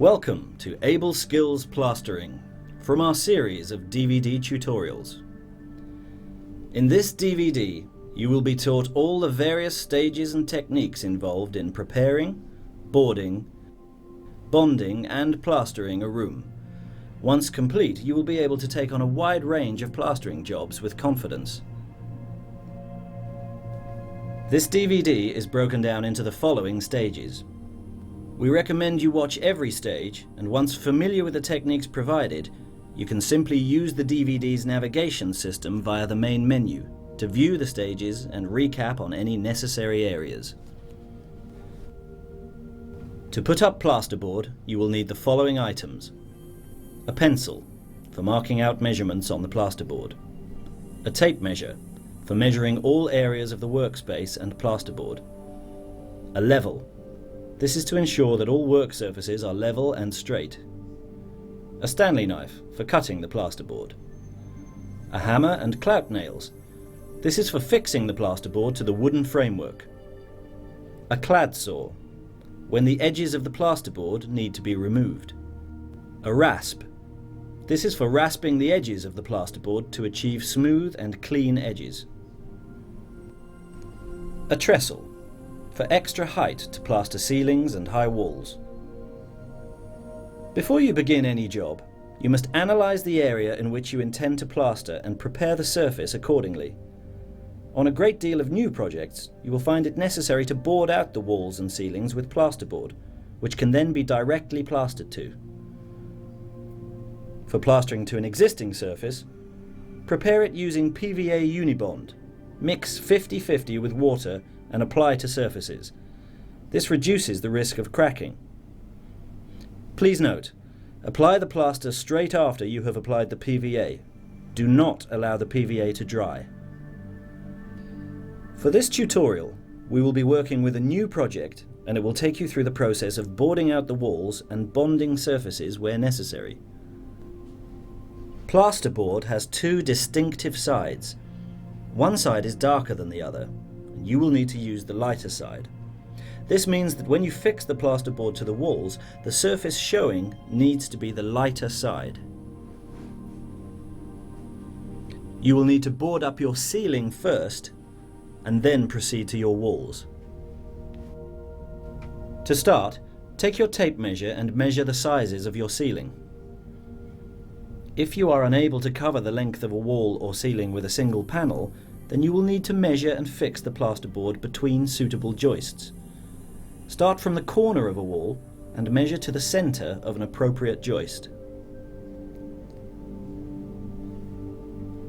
Welcome to Able Skills Plastering from our series of DVD tutorials. In this DVD, you will be taught all the various stages and techniques involved in preparing, boarding, bonding and plastering a room. Once complete, you will be able to take on a wide range of plastering jobs with confidence. This DVD is broken down into the following stages. We recommend you watch every stage, and once familiar with the techniques provided, you can simply use the DVD's navigation system via the main menu to view the stages and recap on any necessary areas. To put up plasterboard, you will need the following items: a pencil for marking out measurements on the plasterboard, a tape measure for measuring all areas of the workspace and plasterboard, a level. This is to ensure that all work surfaces are level and straight, a Stanley knife for cutting the plasterboard, a hammer and clout nails. This is for fixing the plasterboard to the wooden framework, a clad saw when the edges of the plasterboard need to be removed, a rasp. This is for rasping the edges of the plasterboard to achieve smooth and clean edges, a trestle for extra height to plaster ceilings and high walls. Before you begin any job, you must analyze the area in which you intend to plaster and prepare the surface accordingly. On a great deal of new projects, you will find it necessary to board out the walls and ceilings with plasterboard, which can then be directly plastered to. For plastering to an existing surface, prepare it using PVA Unibond. Mix 50-50 with water and apply to surfaces. This reduces the risk of cracking. Please note, apply the plaster straight after you have applied the PVA. Do not allow the PVA to dry. For this tutorial, we will be working with a new project, and it will take you through the process of boarding out the walls and bonding surfaces where necessary. Plasterboard has two distinctive sides. One side is darker than the other, and you will need to use the lighter side. This means that when you fix the plasterboard to the walls, the surface showing needs to be the lighter side. You will need to board up your ceiling first, and then proceed to your walls. To start, take your tape measure and measure the sizes of your ceiling. If you are unable to cover the length of a wall or ceiling with a single panel, then you will need to measure and fix the plasterboard between suitable joists. Start from the corner of a wall and measure to the center of an appropriate joist.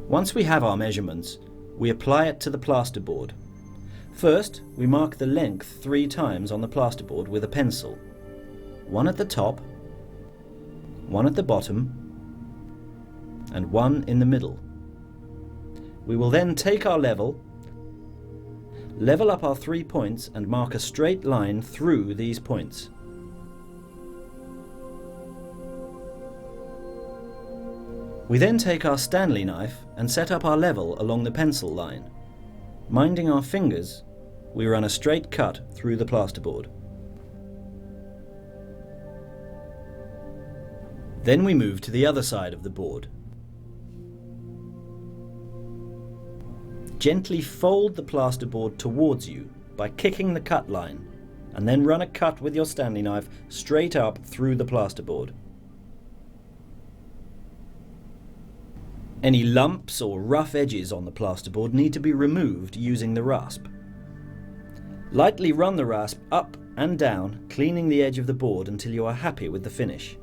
Once we have our measurements, we apply it to the plasterboard. First, we mark the length 3 times on the plasterboard with a pencil. One at the top, one at the bottom, and one in the middle. We will then take our level up our 3 points and mark a straight line through these points. We then take our Stanley knife and set up our level along the pencil line. Minding our fingers, we run a straight cut through the plasterboard. Then we move to the other side of the board. Gently fold the plasterboard towards you by kicking the cut line, and then run a cut with your Stanley knife straight up through the plasterboard. Any lumps or rough edges on the plasterboard need to be removed using the rasp. Lightly run the rasp up and down, cleaning the edge of the board until you are happy with the finish.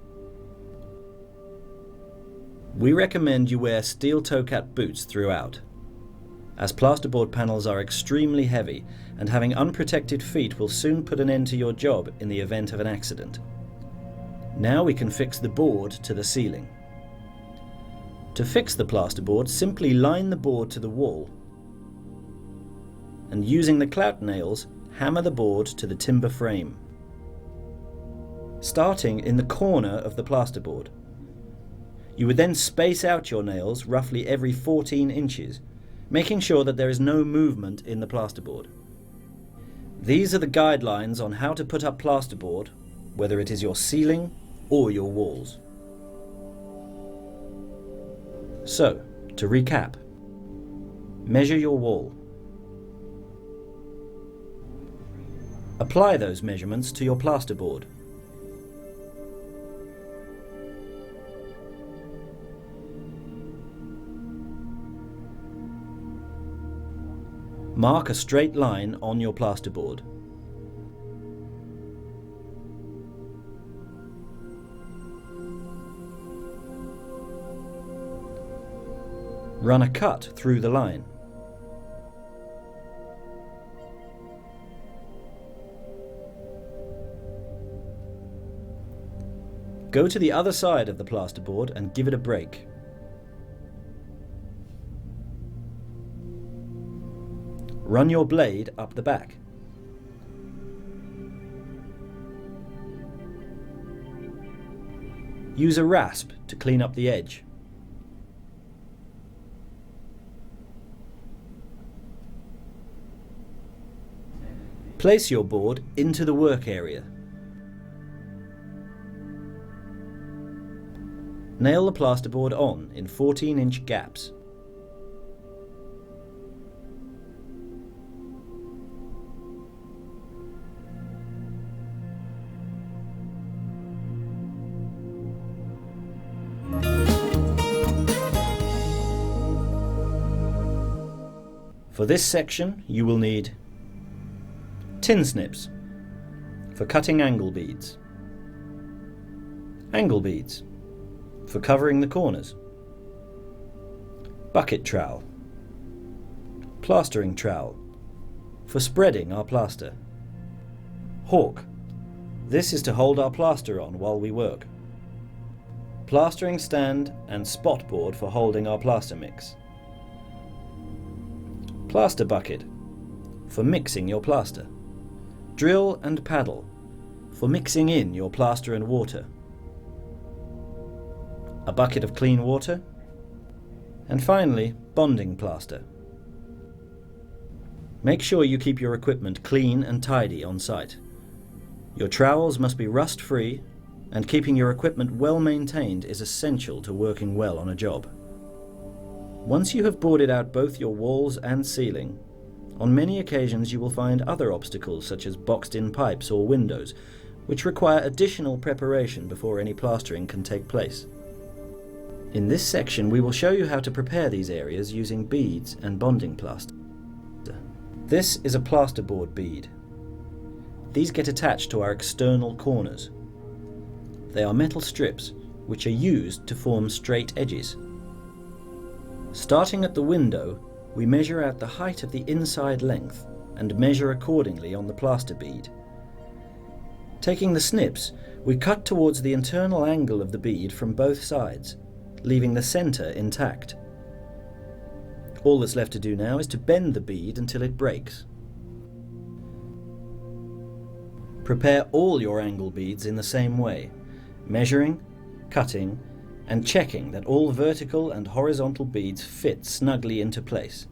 We recommend you wear steel toe cap boots throughout, as plasterboard panels are extremely heavy, and having unprotected feet will soon put an end to your job in the event of an accident. Now we can fix the board to the ceiling. To fix the plasterboard, simply line the board to the wall, and using the clout nails, hammer the board to the timber frame, starting in the corner of the plasterboard. You would then space out your nails roughly every 14 inches, making sure that there is no movement in the plasterboard. These are the guidelines on how to put up plasterboard, whether it is your ceiling, or your walls. So, to recap, measure your wall. Apply those measurements to your plasterboard. Mark a straight line on your plasterboard. Run a cut through the line. Go to the other side of the plasterboard and give it a break. Run your blade up the back. Use a rasp to clean up the edge. Place your board into the work area. Nail the plasterboard on in 14-inch gaps. For this section, you will need tin snips for cutting angle beads, angle beads for covering the corners, bucket trowel, plastering trowel for spreading our plaster, hawk, this is to hold our plaster on while we work, plastering stand and spot board for holding our plaster mix, plaster bucket for mixing your plaster, drill and paddle for mixing in your plaster and water, a bucket of clean water, and finally bonding plaster. Make sure you keep your equipment clean and tidy on site. Your trowels must be rust free, and keeping your equipment well maintained is essential to working well on a job. Once you have boarded out both your walls and ceiling, on many occasions you will find other obstacles such as boxed-in pipes or windows, which require additional preparation before any plastering can take place. In this section we will show you how to prepare these areas using beads and bonding plaster. This is a plasterboard bead. These get attached to our external corners. They are metal strips which are used to form straight edges. Starting at the window, we measure out the height of the inside length and measure accordingly on the plaster bead. Taking the snips, we cut towards the internal angle of the bead from both sides, leaving the center intact. All that's left to do now is to bend the bead until it breaks. Prepare all your angle beads in the same way, measuring, cutting, and checking that all vertical and horizontal beads fit snugly into place.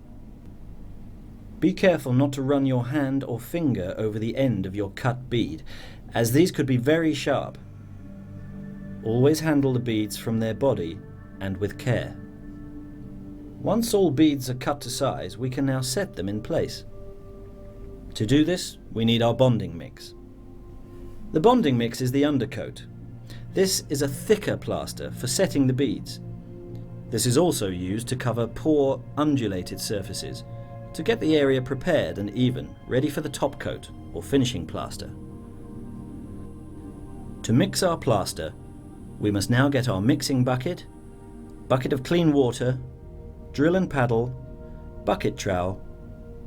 Be careful not to run your hand or finger over the end of your cut bead, as these could be very sharp. Always handle the beads from their body and with care. Once all beads are cut to size, we can now set them in place. To do this, we need our bonding mix. The bonding mix is the undercoat. This is a thicker plaster for setting the beads. This is also used to cover poor, undulated surfaces, to get the area prepared and even, ready for the top coat or finishing plaster. To mix our plaster, we must now get our mixing bucket, bucket of clean water, drill and paddle, bucket trowel,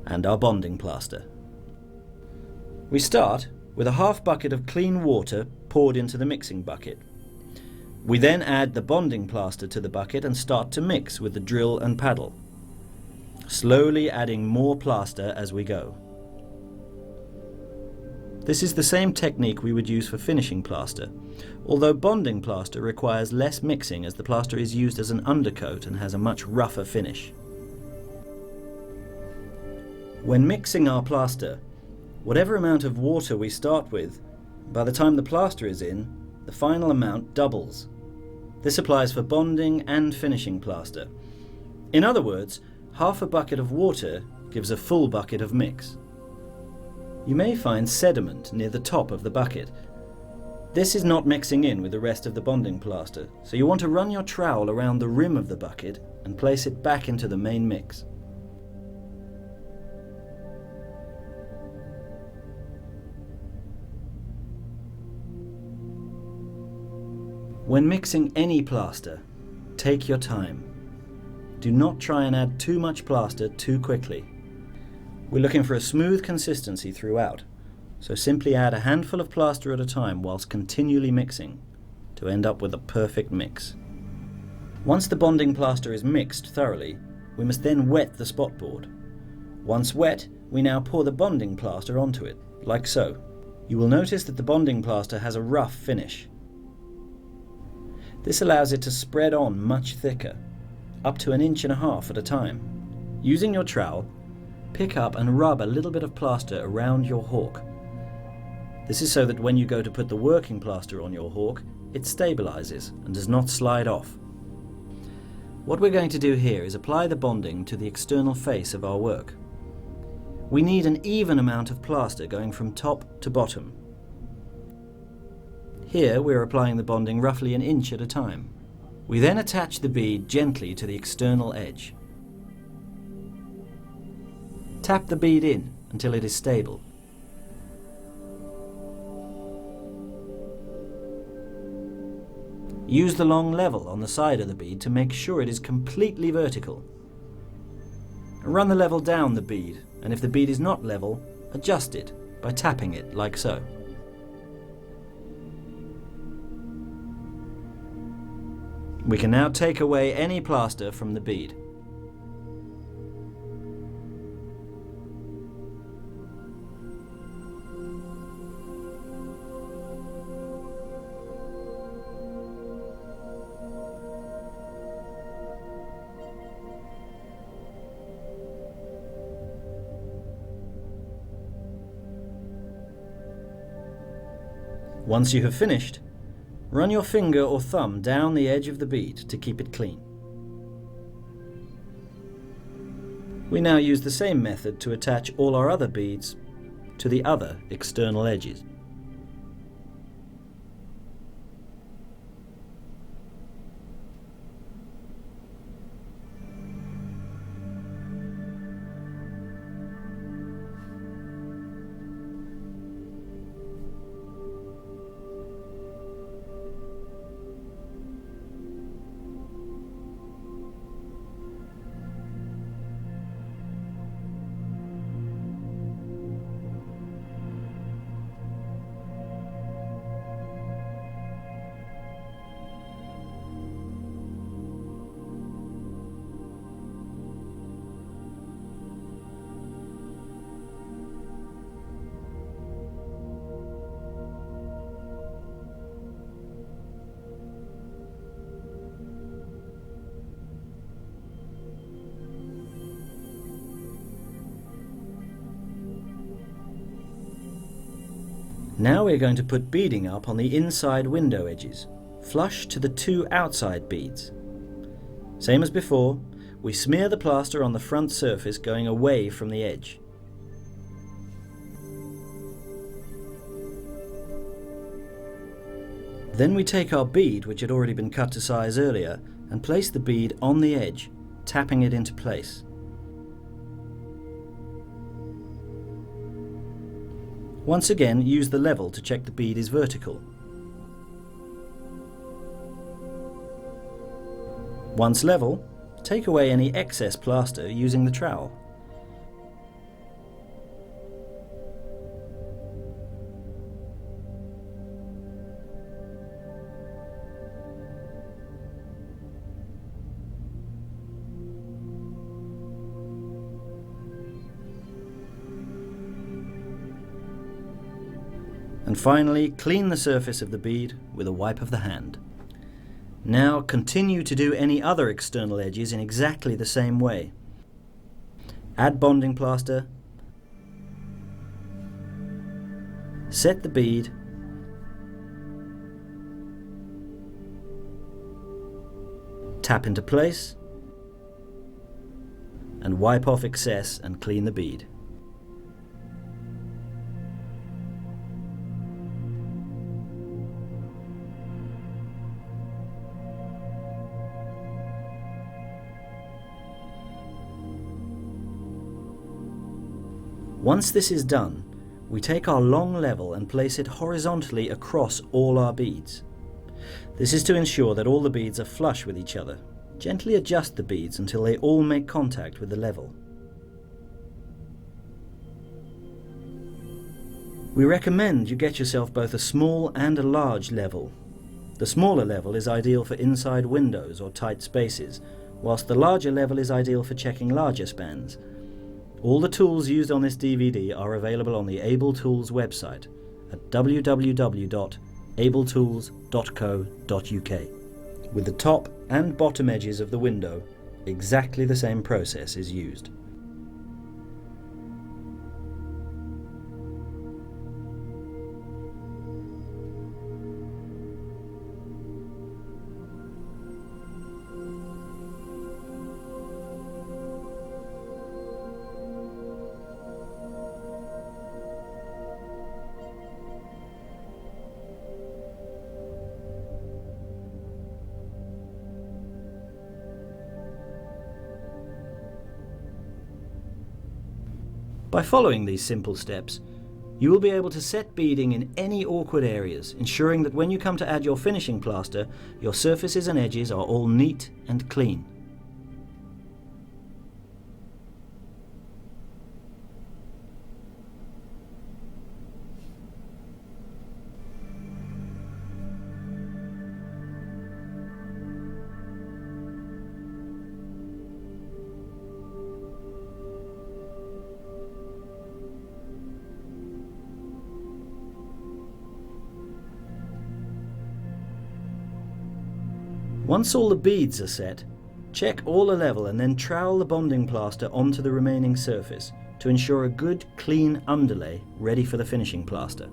and our bonding plaster. We start with a half bucket of clean water poured into the mixing bucket. We then add the bonding plaster to the bucket and start to mix with the drill and paddle, slowly adding more plaster as we go. This is the same technique we would use for finishing plaster, although bonding plaster requires less mixing as the plaster is used as an undercoat and has a much rougher finish. When mixing our plaster, whatever amount of water we start with, by the time the plaster is in, the final amount doubles. This applies for bonding and finishing plaster. In other words, half a bucket of water gives a full bucket of mix. You may find sediment near the top of the bucket. This is not mixing in with the rest of the bonding plaster, so you want to run your trowel around the rim of the bucket and place it back into the main mix. When mixing any plaster, take your time. Do not try and add too much plaster too quickly. We're looking for a smooth consistency throughout, so simply add a handful of plaster at a time whilst continually mixing to end up with a perfect mix. Once the bonding plaster is mixed thoroughly, we must then wet the spot board. Once wet, we now pour the bonding plaster onto it, like so. You will notice that the bonding plaster has a rough finish. This allows it to spread on much thicker, up to 1.5 inches at a time. Using your trowel, pick up and rub a little bit of plaster around your hawk. This is so that when you go to put the working plaster on your hawk, it stabilizes and does not slide off. What we're going to do here is apply the bonding to the external face of our work. We need an even amount of plaster going from top to bottom. Here we're applying the bonding roughly 1 inch at a time. We then attach the bead gently to the external edge. Tap the bead in until it is stable. Use the long level on the side of the bead to make sure it is completely vertical. Run the level down the bead, and if the bead is not level, adjust it by tapping it like so. We can now take away any plaster from the bead. Once you have finished, run your finger or thumb down the edge of the bead to keep it clean. We now use the same method to attach all our other beads to the other external edges. Now we're going to put beading up on the inside window edges, flush to the 2 outside beads. Same as before, we smear the plaster on the front surface going away from the edge. Then we take our bead, which had already been cut to size earlier, and place the bead on the edge, tapping it into place. Once again, use the level to check the bead is vertical. Once level, take away any excess plaster using the trowel. And finally, clean the surface of the bead with a wipe of the hand. Now continue to do any other external edges in exactly the same way. Add bonding plaster, set the bead, Tap into place and wipe off excess and clean the bead. Once this is done, we take our long level and place it horizontally across all our beads. This is to ensure that all the beads are flush with each other. Gently adjust the beads until they all make contact with the level. We recommend you get yourself both a small and a large level. The smaller level is ideal for inside windows or tight spaces, whilst the larger level is ideal for checking larger spans. All the tools used on this DVD are available on the Able Tools website at www.abletools.co.uk. With the top and bottom edges of the window, exactly the same process is used. By following these simple steps, you will be able to set beading in any awkward areas, ensuring that when you come to add your finishing plaster, your surfaces and edges are all neat and clean. Once all the beads are set, check all are level and then trowel the bonding plaster onto the remaining surface to ensure a good, clean underlay ready for the finishing plaster.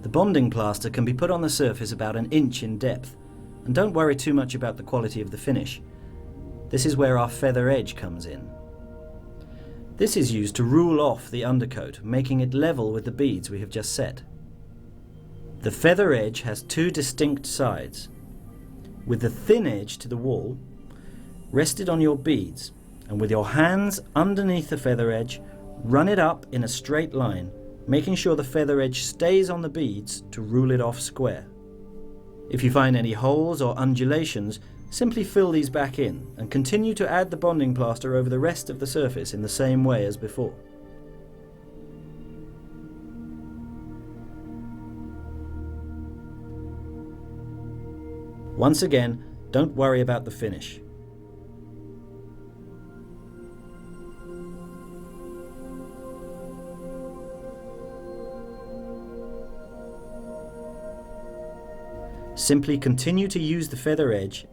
The bonding plaster can be put on the surface about an inch in depth, and don't worry too much about the quality of the finish. This is where our feather edge comes in. This is used to rule off the undercoat, making it level with the beads we have just set. The feather edge has two distinct sides. With the thin edge to the wall, rest it on your beads, and with your hands underneath the feather edge, run it up in a straight line, making sure the feather edge stays on the beads to rule it off square. If you find any holes or undulations, simply fill these back in and continue to add the bonding plaster over the rest of the surface in the same way as before. Once again, don't worry about the finish. Simply continue to use the feather edge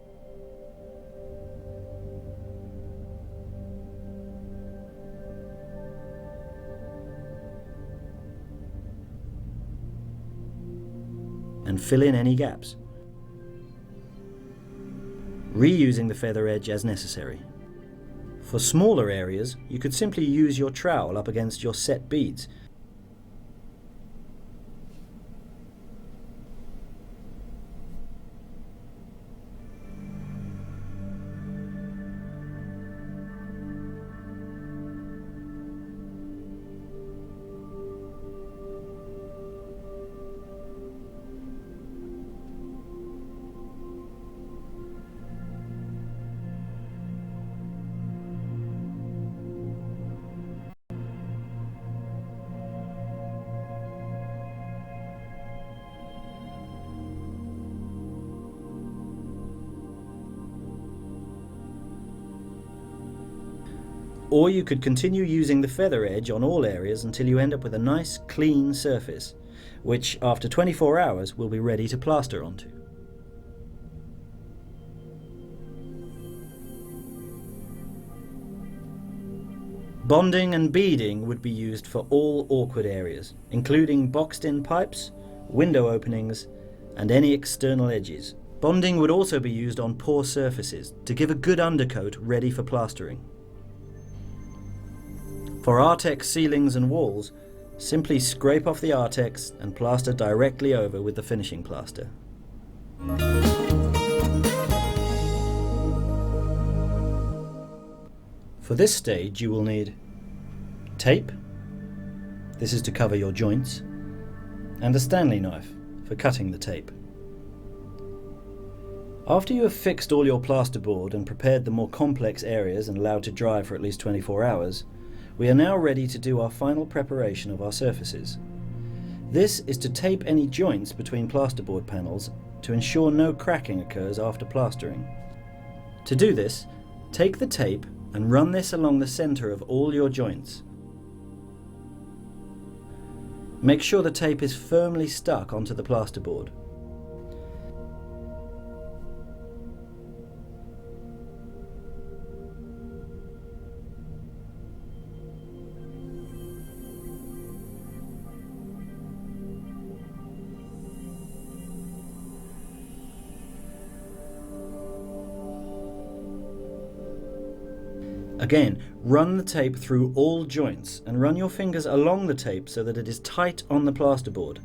and fill in any gaps, reusing the feather edge as necessary. For smaller areas, you could simply use your trowel up against your set beads. Or you could continue using the feather edge on all areas until you end up with a nice clean surface, which after 24 hours will be ready to plaster onto. Bonding and beading would be used for all awkward areas, including boxed-in pipes, window openings, and any external edges. Bonding would also be used on poor surfaces to give a good undercoat ready for plastering. For Artex ceilings and walls, simply scrape off the Artex and plaster directly over with the finishing plaster. For this stage you will need tape, this is to cover your joints, and a Stanley knife for cutting the tape. After you have fixed all your plasterboard and prepared the more complex areas and allowed to dry for at least 24 hours, we are now ready to do our final preparation of our surfaces. This is to tape any joints between plasterboard panels to ensure no cracking occurs after plastering. To do this, take the tape and run this along the centre of all your joints. Make sure the tape is firmly stuck onto the plasterboard. Again, run the tape through all joints and run your fingers along the tape so that it is tight on the plasterboard.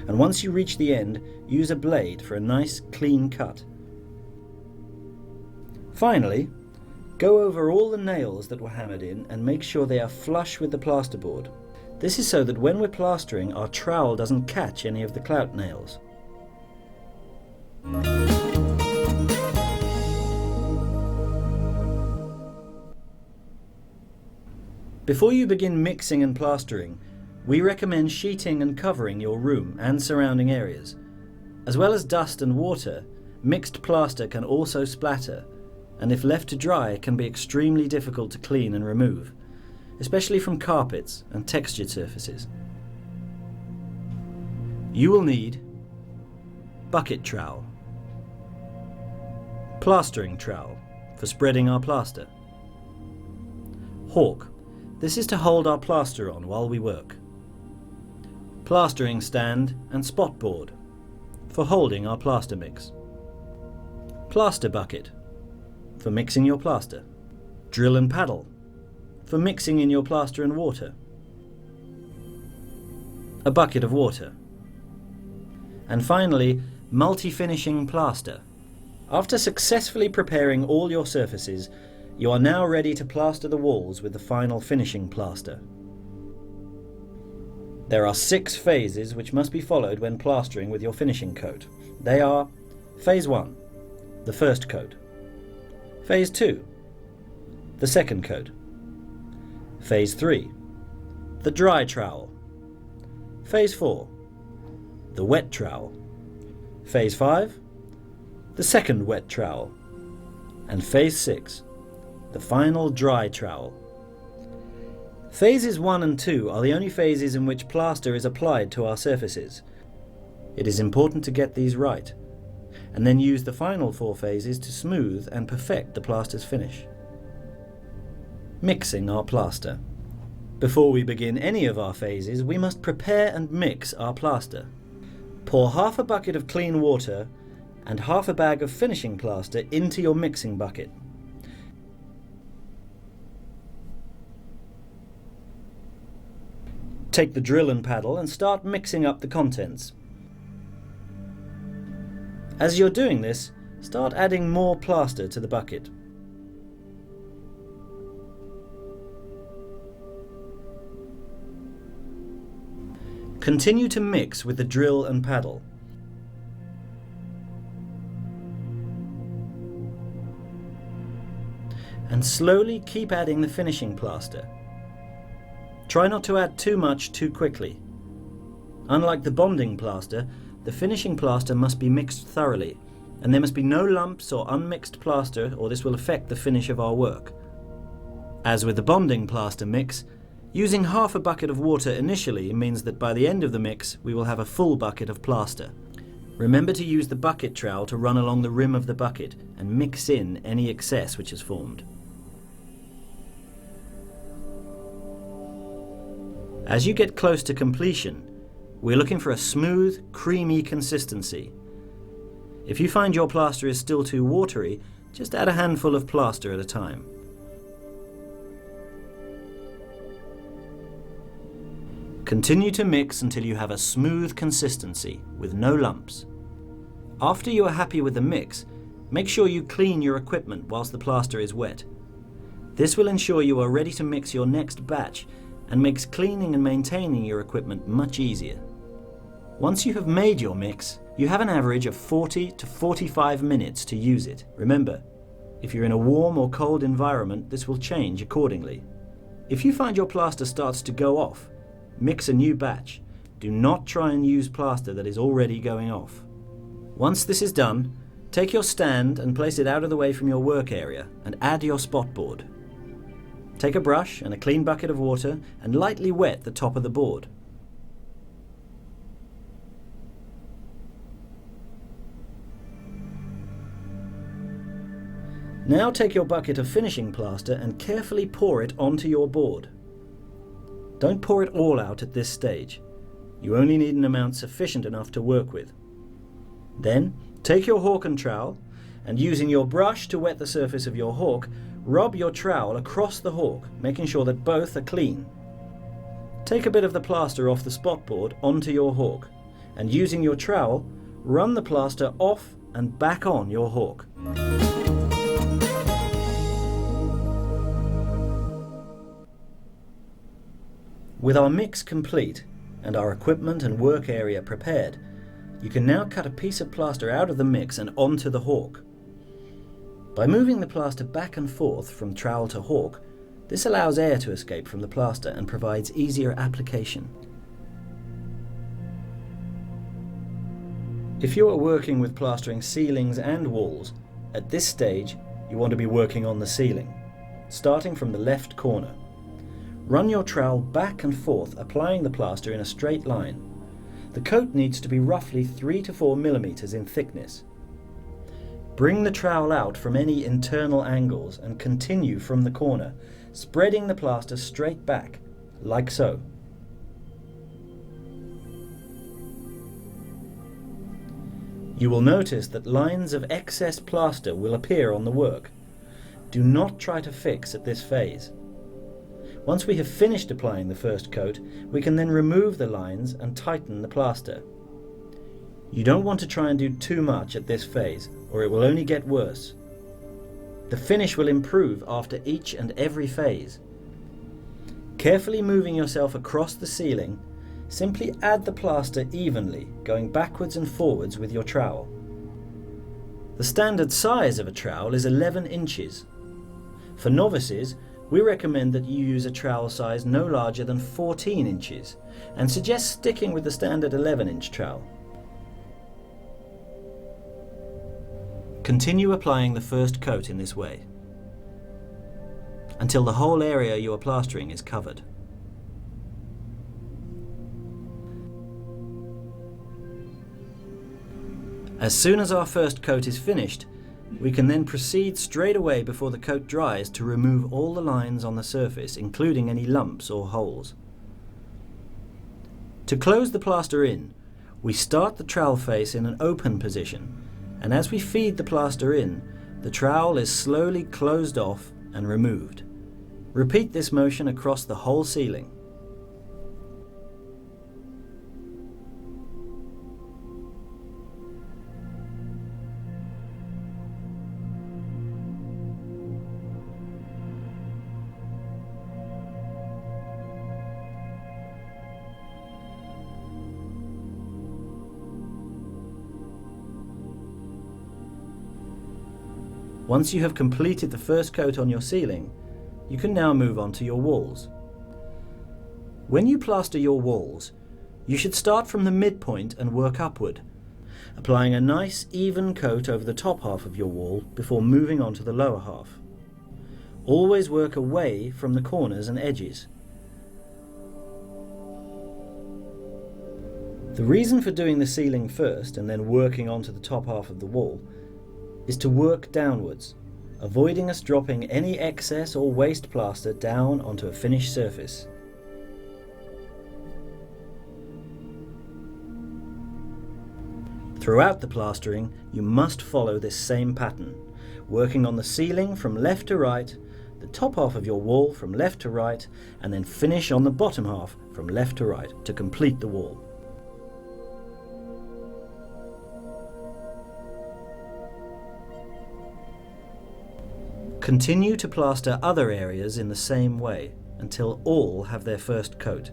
And once you reach the end, use a blade for a nice clean cut. Finally, go over all the nails that were hammered in and make sure they are flush with the plasterboard. This is so that when we're plastering, our trowel doesn't catch any of the clout nails. Before you begin mixing and plastering, we recommend sheeting and covering your room and surrounding areas. As well as dust and water, mixed plaster can also splatter, and if left to dry can be extremely difficult to clean and remove, especially from carpets and textured surfaces. You will need bucket trowel, plastering trowel for spreading our plaster, hawk, this is to hold our plaster on while we work, plastering stand and spot board for holding our plaster mix, plaster bucket for mixing your plaster, drill and paddle for mixing in your plaster and water, a bucket of water, and finally multi-finishing plaster. After successfully preparing all your surfaces, you are now ready to plaster the walls with the final finishing plaster. There are 6 phases which must be followed when plastering with your finishing coat. They are Phase 1, the first coat, Phase 2, the second coat, Phase 3, the dry trowel, Phase 4, the wet trowel, Phase 5, the second wet trowel, and Phase 6, the final dry trowel. Phases 1 and 2 are the only phases in which plaster is applied to our surfaces. It is important to get these right, and then use the final 4 phases to smooth and perfect the plaster's finish. Mixing our plaster. Before we begin any of our phases, we must prepare and mix our plaster. Pour half a bucket of clean water and half a bag of finishing plaster into your mixing bucket. Take the drill and paddle and start mixing up the contents. As you're doing this, start adding more plaster to the bucket. Continue to mix with the drill and paddle. And slowly keep adding the finishing plaster. Try not to add too much too quickly. Unlike the bonding plaster, the finishing plaster must be mixed thoroughly, and there must be no lumps or unmixed plaster, or this will affect the finish of our work. As with the bonding plaster mix, using half a bucket of water initially means that by the end of the mix we will have a full bucket of plaster. Remember to use the bucket trowel to run along the rim of the bucket and mix in any excess which has formed. As you get close to completion, we're looking for a smooth, creamy consistency. If you find your plaster is still too watery, just add a handful of plaster at a time. Continue to mix until you have a smooth consistency with no lumps. After you are happy with the mix, make sure you clean your equipment whilst the plaster is wet. This will ensure you are ready to mix your next batch and makes cleaning and maintaining your equipment much easier. Once you have made your mix, you have an average of 40 to 45 minutes to use it. Remember, if you're in a warm or cold environment, this will change accordingly. If you find your plaster starts to go off, mix a new batch. Do not try and use plaster that is already going off. Once this is done, take your stand and place it out of the way from your work area and add your spot board. Take a brush and a clean bucket of water and lightly wet the top of the board. Now take your bucket of finishing plaster and carefully pour it onto your board. Don't pour it all out at this stage. You only need an amount sufficient enough to work with. Then take your hawk and trowel and using your brush to wet the surface of your hawk, rub your trowel across the hawk, making sure that both are clean. Take a bit of the plaster off the spot board onto your hawk and using your trowel, run the plaster off and back on your hawk. With our mix complete and our equipment and work area prepared, you can now cut a piece of plaster out of the mix and onto the hawk. By moving the plaster back and forth from trowel to hawk, this allows air to escape from the plaster and provides easier application. If you are working with plastering ceilings and walls, at this stage you want to be working on the ceiling, starting from the left corner. Run your trowel back and forth, applying the plaster in a straight line. The coat needs to be roughly 3 to 4 millimeters in thickness. Bring the trowel out from any internal angles and continue from the corner, spreading the plaster straight back, like so. You will notice that lines of excess plaster will appear on the work. Do not try to fix at this phase. Once we have finished applying the first coat, we can then remove the lines and tighten the plaster. You don't want to try and do too much at this phase, or it will only get worse. The finish will improve after each and every phase. Carefully moving yourself across the ceiling, simply add the plaster evenly, going backwards and forwards with your trowel. The standard size of a trowel is 11 inches. For novices, we recommend that you use a trowel size no larger than 14 inches and suggest sticking with the standard 11-inch trowel. Continue applying the first coat in this way until the whole area you are plastering is covered. As soon as our first coat is finished, we can then proceed straight away before the coat dries to remove all the lines on the surface, including any lumps or holes. To close the plaster in, we start the trowel face in an open position, and as we feed the plaster in, the trowel is slowly closed off and removed. Repeat this motion across the whole ceiling. Once you have completed the first coat on your ceiling, you can now move on to your walls. When you plaster your walls, you should start from the midpoint and work upward, applying a nice even coat over the top half of your wall before moving on to the lower half. Always work away from the corners and edges. The reason for doing the ceiling first and then working onto the top half of the wall is to work downwards, avoiding us dropping any excess or waste plaster down onto a finished surface. Throughout the plastering, you must follow this same pattern, working on the ceiling from left to right, the top half of your wall from left to right, and then finish on the bottom half from left to right to complete the wall. Continue to plaster other areas in the same way until all have their first coat.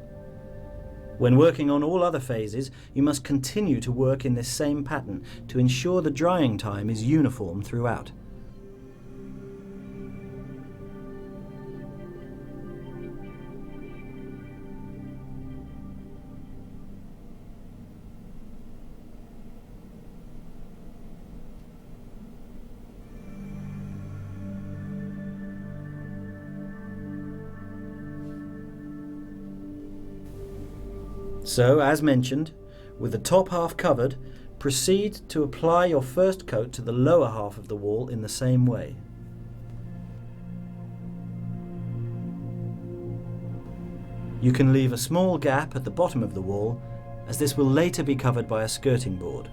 When working on all other phases, you must continue to work in this same pattern to ensure the drying time is uniform throughout. So, as mentioned, with the top half covered, proceed to apply your first coat to the lower half of the wall in the same way. You can leave a small gap at the bottom of the wall, as this will later be covered by a skirting board.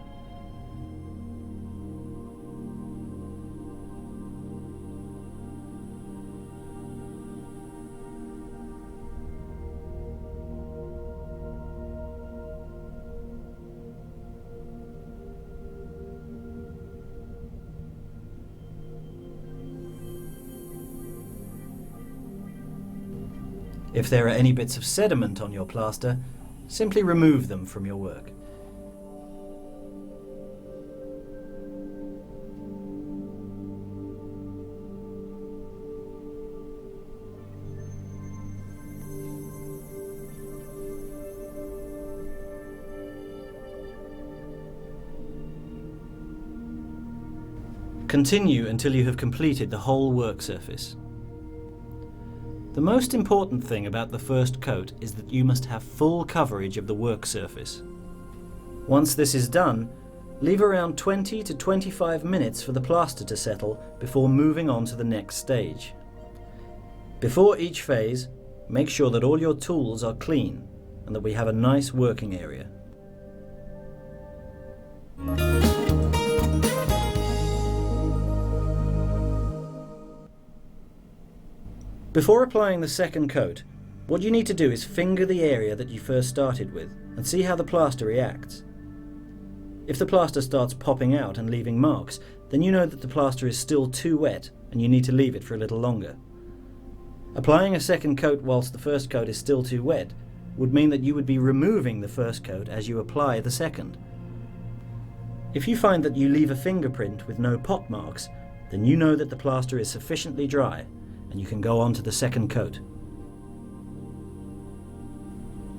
If there are any bits of sediment on your plaster, simply remove them from your work. Continue until you have completed the whole work surface. The most important thing about the first coat is that you must have full coverage of the work surface. Once this is done, leave around 20 to 25 minutes for the plaster to settle before moving on to the next stage. Before each phase, make sure that all your tools are clean and that we have a nice working area. Before applying the second coat, what you need to do is finger the area that you first started with and see how the plaster reacts. If the plaster starts popping out and leaving marks, then you know that the plaster is still too wet and you need to leave it for a little longer. Applying a second coat whilst the first coat is still too wet would mean that you would be removing the first coat as you apply the second. If you find that you leave a fingerprint with no pot marks, then you know that the plaster is sufficiently dry and you can go on to the second coat.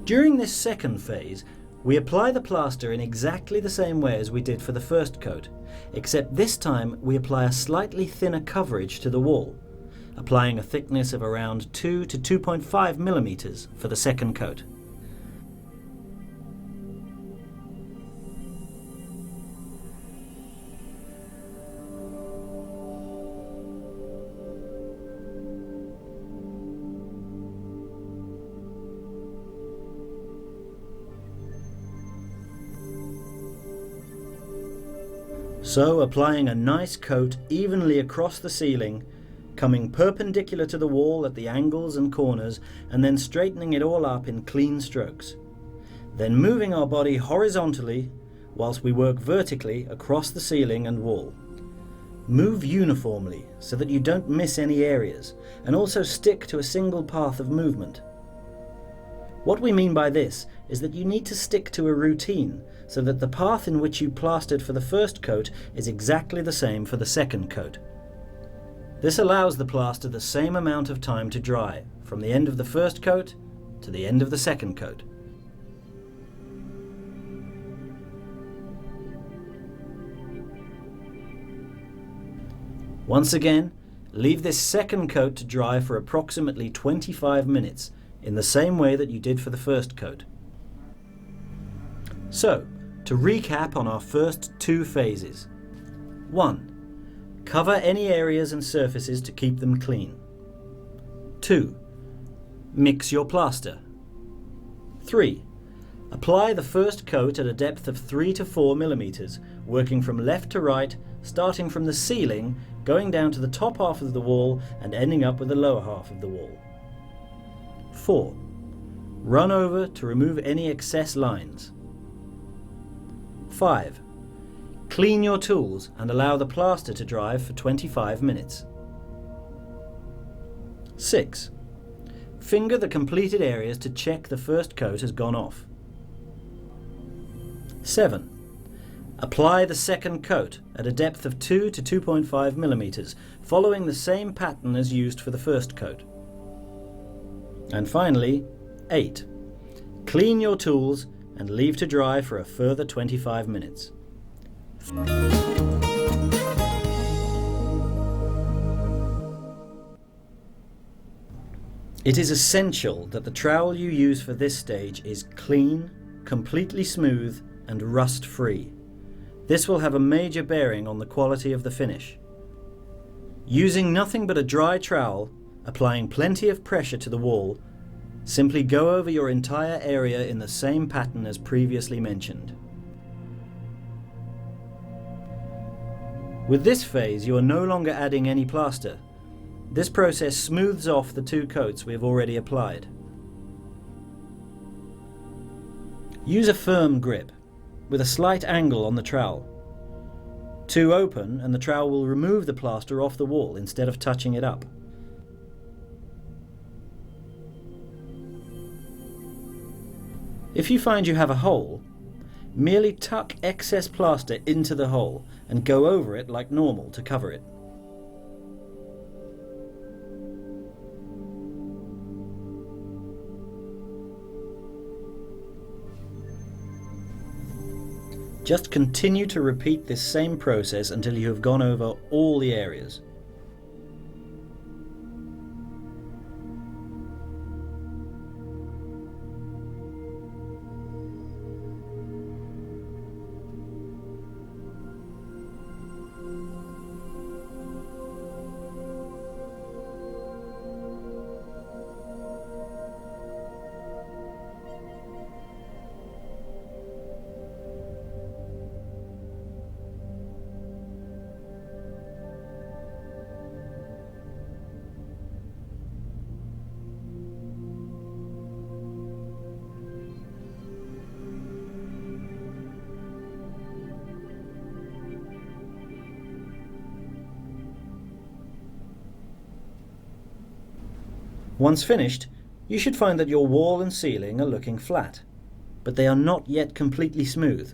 During this second phase, we apply the plaster in exactly the same way as we did for the first coat, except this time we apply a slightly thinner coverage to the wall, applying a thickness of around 2 to 2.5 millimeters for the second coat. So, applying a nice coat evenly across the ceiling, coming perpendicular to the wall at the angles and corners, and then straightening it all up in clean strokes. Then moving our body horizontally whilst we work vertically across the ceiling and wall. Move uniformly so that you don't miss any areas, and also stick to a single path of movement. What we mean by this is that you need to stick to a routine so that the path in which you plastered for the first coat is exactly the same for the second coat. This allows the plaster the same amount of time to dry, from the end of the first coat to the end of the second coat. Once again, leave this second coat to dry for approximately 25 minutes, in the same way that you did for the first coat. So, to recap on our first two phases. 1. Cover any areas and surfaces to keep them clean. 2. Mix your plaster. 3. Apply the first coat at a depth of 3 to 4 millimeters, working from left to right, starting from the ceiling, going down to the top half of the wall and ending up with the lower half of the wall. 4. Run over to remove any excess lines. 5. Clean your tools and allow the plaster to dry for 25 minutes. 6. Finger the completed areas to check the first coat has gone off. 7. Apply the second coat at a depth of 2 to 2.5 millimeters, following the same pattern as used for the first coat. And finally, 8. Clean your tools and leave to dry for a further 25 minutes. It is essential that the trowel you use for this stage is clean, completely smooth and rust-free. This will have a major bearing on the quality of the finish. Using nothing but a dry trowel, applying plenty of pressure to the wall, simply go over your entire area in the same pattern as previously mentioned. With this phase, you are no longer adding any plaster. This process smooths off the two coats we have already applied. Use a firm grip, with a slight angle on the trowel. Too open and the trowel will remove the plaster off the wall instead of touching it up. If you find you have a hole, merely tuck excess plaster into the hole and go over it like normal to cover it. Just continue to repeat this same process until you have gone over all the areas. Once finished, you should find that your wall and ceiling are looking flat, but they are not yet completely smooth.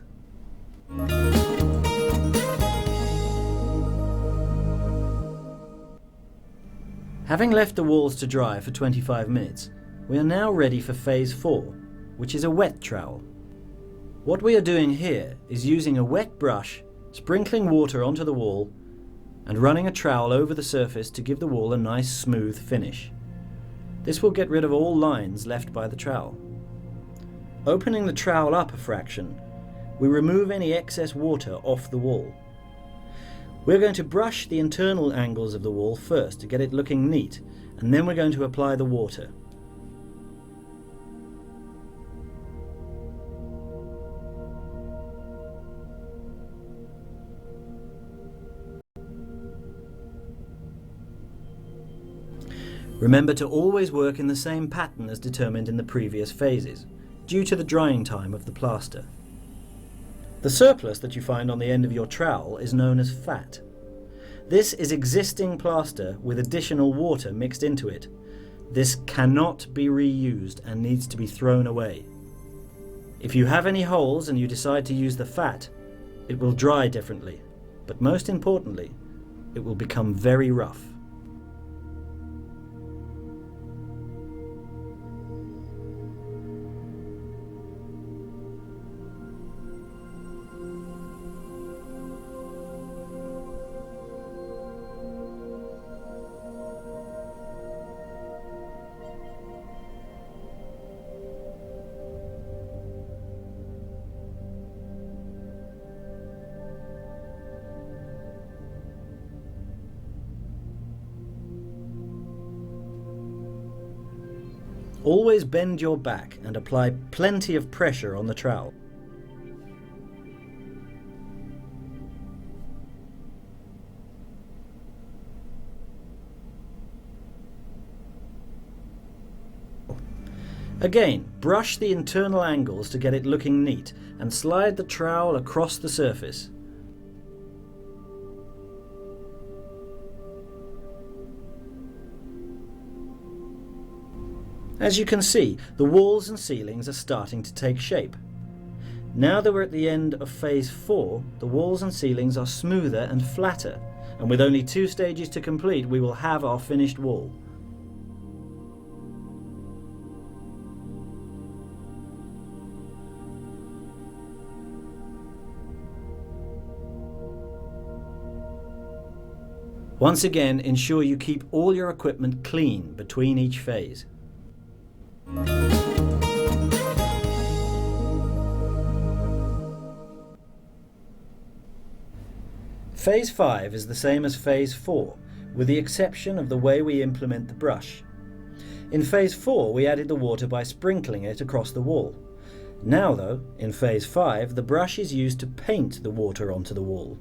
Having left the walls to dry for 25 minutes, we are now ready for phase 4, which is a wet trowel. What we are doing here is using a wet brush, sprinkling water onto the wall, and running a trowel over the surface to give the wall a nice smooth finish. This will get rid of all lines left by the trowel. Opening the trowel up a fraction, we remove any excess water off the wall. We're going to brush the internal angles of the wall first to get it looking neat, and then we're going to apply the water. Remember to always work in the same pattern as determined in the previous phases, due to the drying time of the plaster. The surplus that you find on the end of your trowel is known as fat. This is existing plaster with additional water mixed into it. This cannot be reused and needs to be thrown away. If you have any holes and you decide to use the fat, it will dry differently, but most importantly, it will become very rough. Always bend your back and apply plenty of pressure on the trowel. Again, brush the internal angles to get it looking neat and slide the trowel across the surface. As you can see, the walls and ceilings are starting to take shape. Now that we're at the end of phase 4, the walls and ceilings are smoother and flatter, and with only 2 stages to complete, we will have our finished wall. Once again, ensure you keep all your equipment clean between each phase. Phase 5 is the same as phase 4, with the exception of the way we implement the brush. In phase 4 we added the water by sprinkling it across the wall. Now though, in phase 5, the brush is used to paint the water onto the wall.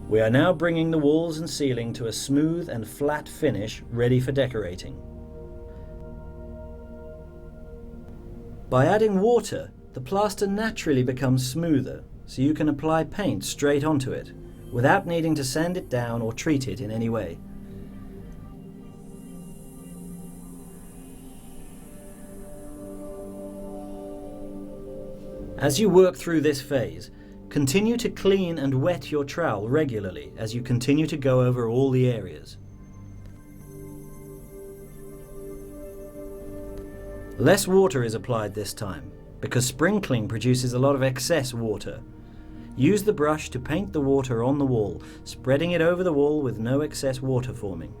We are now bringing the walls and ceiling to a smooth and flat finish ready for decorating. By adding water, the plaster naturally becomes smoother, so you can apply paint straight onto it, without needing to sand it down or treat it in any way. As you work through this phase, continue to clean and wet your trowel regularly as you continue to go over all the areas. Less water is applied this time, because sprinkling produces a lot of excess water. Use the brush to paint the water on the wall, spreading it over the wall with no excess water forming.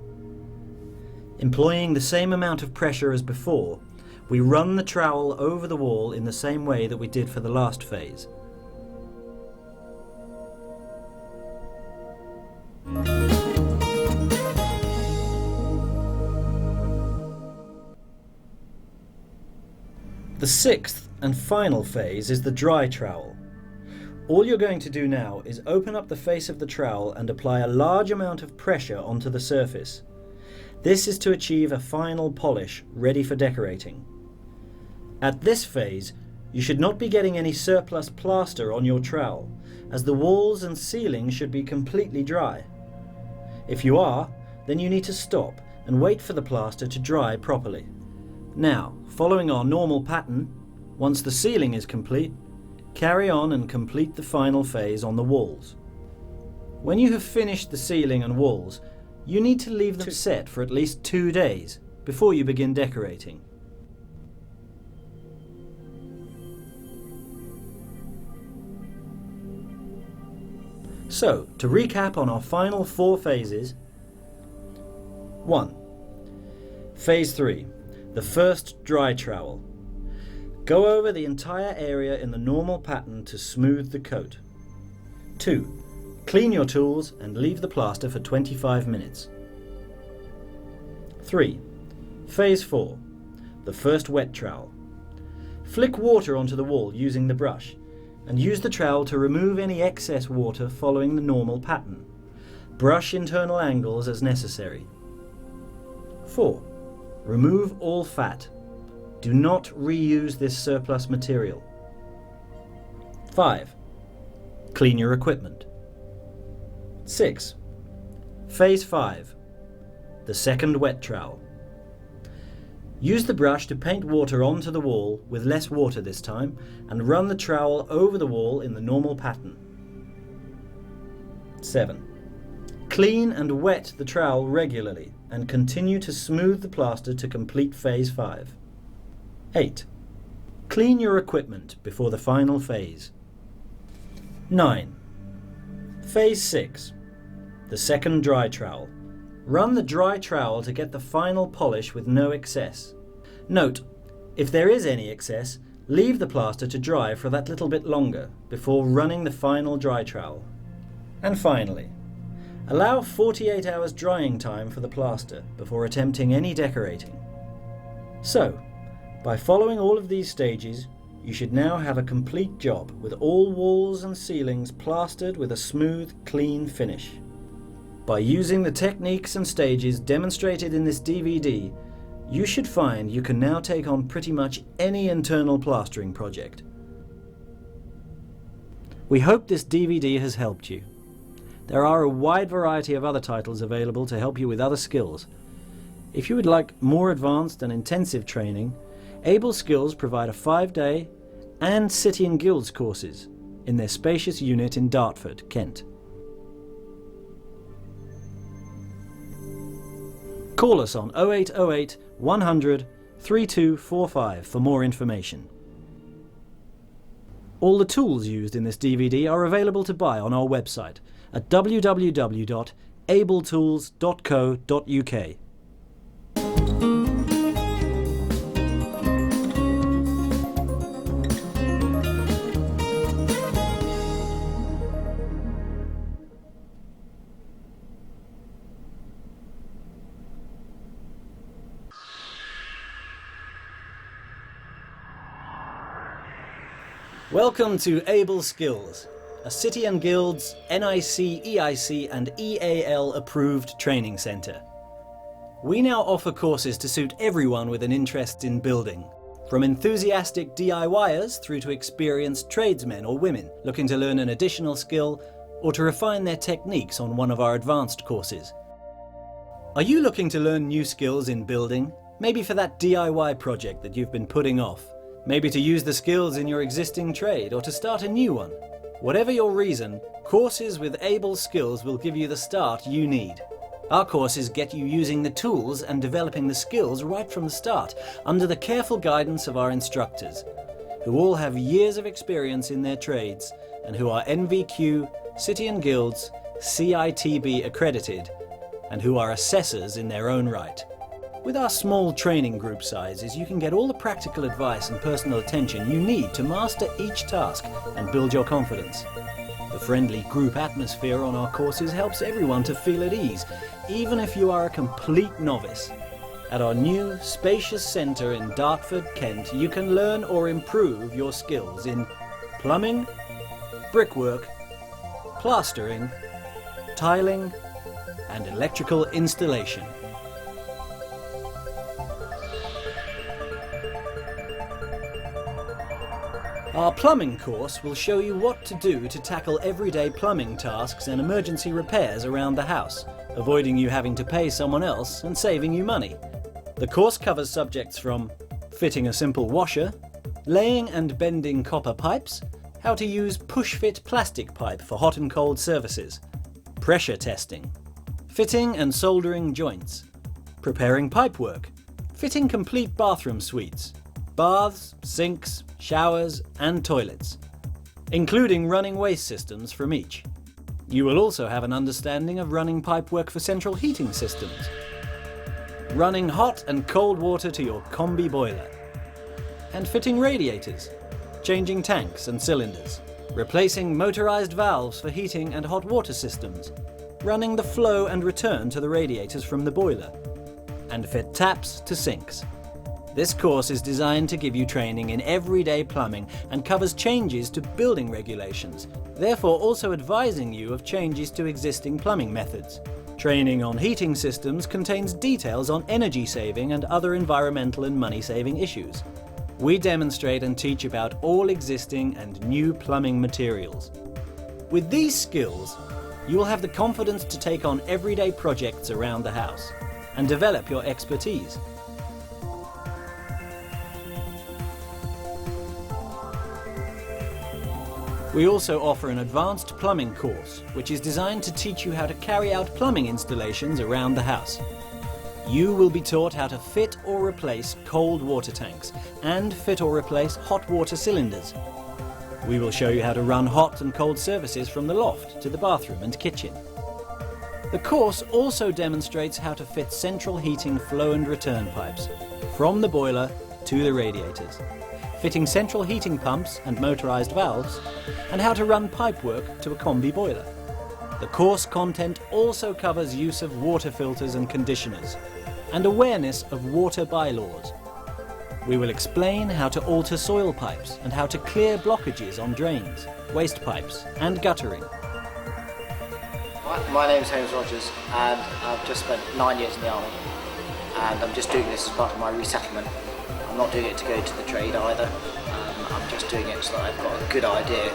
Employing the same amount of pressure as before, we run the trowel over the wall in the same way that we did for the last phase. The 6th and final phase is the dry trowel. All you're going to do now is open up the face of the trowel and apply a large amount of pressure onto the surface. This is to achieve a final polish ready for decorating. At this phase, you should not be getting any surplus plaster on your trowel, as the walls and ceiling should be completely dry. If you are, then you need to stop and wait for the plaster to dry properly. Now, following our normal pattern, once the ceiling is complete, carry on and complete the final phase on the walls. When you have finished the ceiling and walls, you need to leave them set for at least 2 days before you begin decorating. So, to recap on our final 4 phases: 1. Phase 3. The first dry trowel. Go over the entire area in the normal pattern to smooth the coat. 2. Clean your tools and leave the plaster for 25 minutes. 3. Phase 4. The first wet trowel. Flick water onto the wall using the brush, and use the trowel to remove any excess water following the normal pattern. Brush internal angles as necessary. 4. Remove all fat. Do not reuse this surplus material. 5. Clean your equipment. 6. Phase 5. The second wet trowel. Use the brush to paint water onto the wall with less water this time, and run the trowel over the wall in the normal pattern. 7. Clean and wet the trowel regularly and continue to smooth the plaster to complete phase 5. 8. Clean your equipment before the final phase. 9. Phase 6. The second dry trowel. Run the dry trowel to get the final polish with no excess. Note, if there is any excess, leave the plaster to dry for that little bit longer before running the final dry trowel. And finally, allow 48 hours drying time for the plaster before attempting any decorating. So, by following all of these stages, you should now have a complete job with all walls and ceilings plastered with a smooth, clean finish. By using the techniques and stages demonstrated in this DVD, you should find you can now take on pretty much any internal plastering project. We hope this DVD has helped you. There are a wide variety of other titles available to help you with other skills. If you would like more advanced and intensive training, Able Skills provide a 5-day and City and Guilds courses in their spacious unit in Dartford, Kent. Call us on 0808 100 3245 for more information. All the tools used in this DVD are available to buy on our website at www.abletools.co.uk. Welcome to Able Skills, a City and Guilds, NIC, EIC and EAL approved training centre. We now offer courses to suit everyone with an interest in building, from enthusiastic DIYers through to experienced tradesmen or women looking to learn an additional skill or to refine their techniques on one of our advanced courses. Are you looking to learn new skills in building? Maybe for that DIY project that you've been putting off? Maybe to use the skills in your existing trade or to start a new one. Whatever your reason, courses with Able Skills will give you the start you need. Our courses get you using the tools and developing the skills right from the start, under the careful guidance of our instructors, who all have years of experience in their trades and who are NVQ, City and Guilds, CITB accredited, and who are assessors in their own right. With our small training group sizes, you can get all the practical advice and personal attention you need to master each task and build your confidence. The friendly group atmosphere on our courses helps everyone to feel at ease, even if you are a complete novice. At our new, spacious centre in Dartford, Kent, you can learn or improve your skills in plumbing, brickwork, plastering, tiling, and electrical installation. Our plumbing course will show you what to do to tackle everyday plumbing tasks and emergency repairs around the house, avoiding you having to pay someone else and saving you money. The course covers subjects from fitting a simple washer, laying and bending copper pipes, how to use push-fit plastic pipe for hot and cold services, pressure testing, fitting and soldering joints, preparing pipework, fitting complete bathroom suites, baths, sinks, showers and toilets, including running waste systems from each. You will also have an understanding of running pipework for central heating systems, running hot and cold water to your combi boiler, and fitting radiators, changing tanks and cylinders, replacing motorized valves for heating and hot water systems, running the flow and return to the radiators from the boiler, and fit taps to sinks. This course is designed to give you training in everyday plumbing and covers changes to building regulations, therefore also advising you of changes to existing plumbing methods. Training on heating systems contains details on energy saving and other environmental and money saving issues. We demonstrate and teach about all existing and new plumbing materials. With these skills, you will have the confidence to take on everyday projects around the house and develop your expertise. We also offer an advanced plumbing course, which is designed to teach you how to carry out plumbing installations around the house. You will be taught how to fit or replace cold water tanks and fit or replace hot water cylinders. We will show you how to run hot and cold services from the loft to the bathroom and kitchen. The course also demonstrates how to fit central heating flow and return pipes from the boiler to the radiators, fitting central heating pumps and motorised valves, and how to run pipework to a combi boiler. The course content also covers use of water filters and conditioners, and awareness of water bylaws. We will explain how to alter soil pipes and how to clear blockages on drains, waste pipes and guttering. My name is James Rogers, and I've just spent 9 years in the army, and I'm just doing this as part of my resettlement. I'm not doing it to go to the trade either. I'm just doing it so that I've got a good idea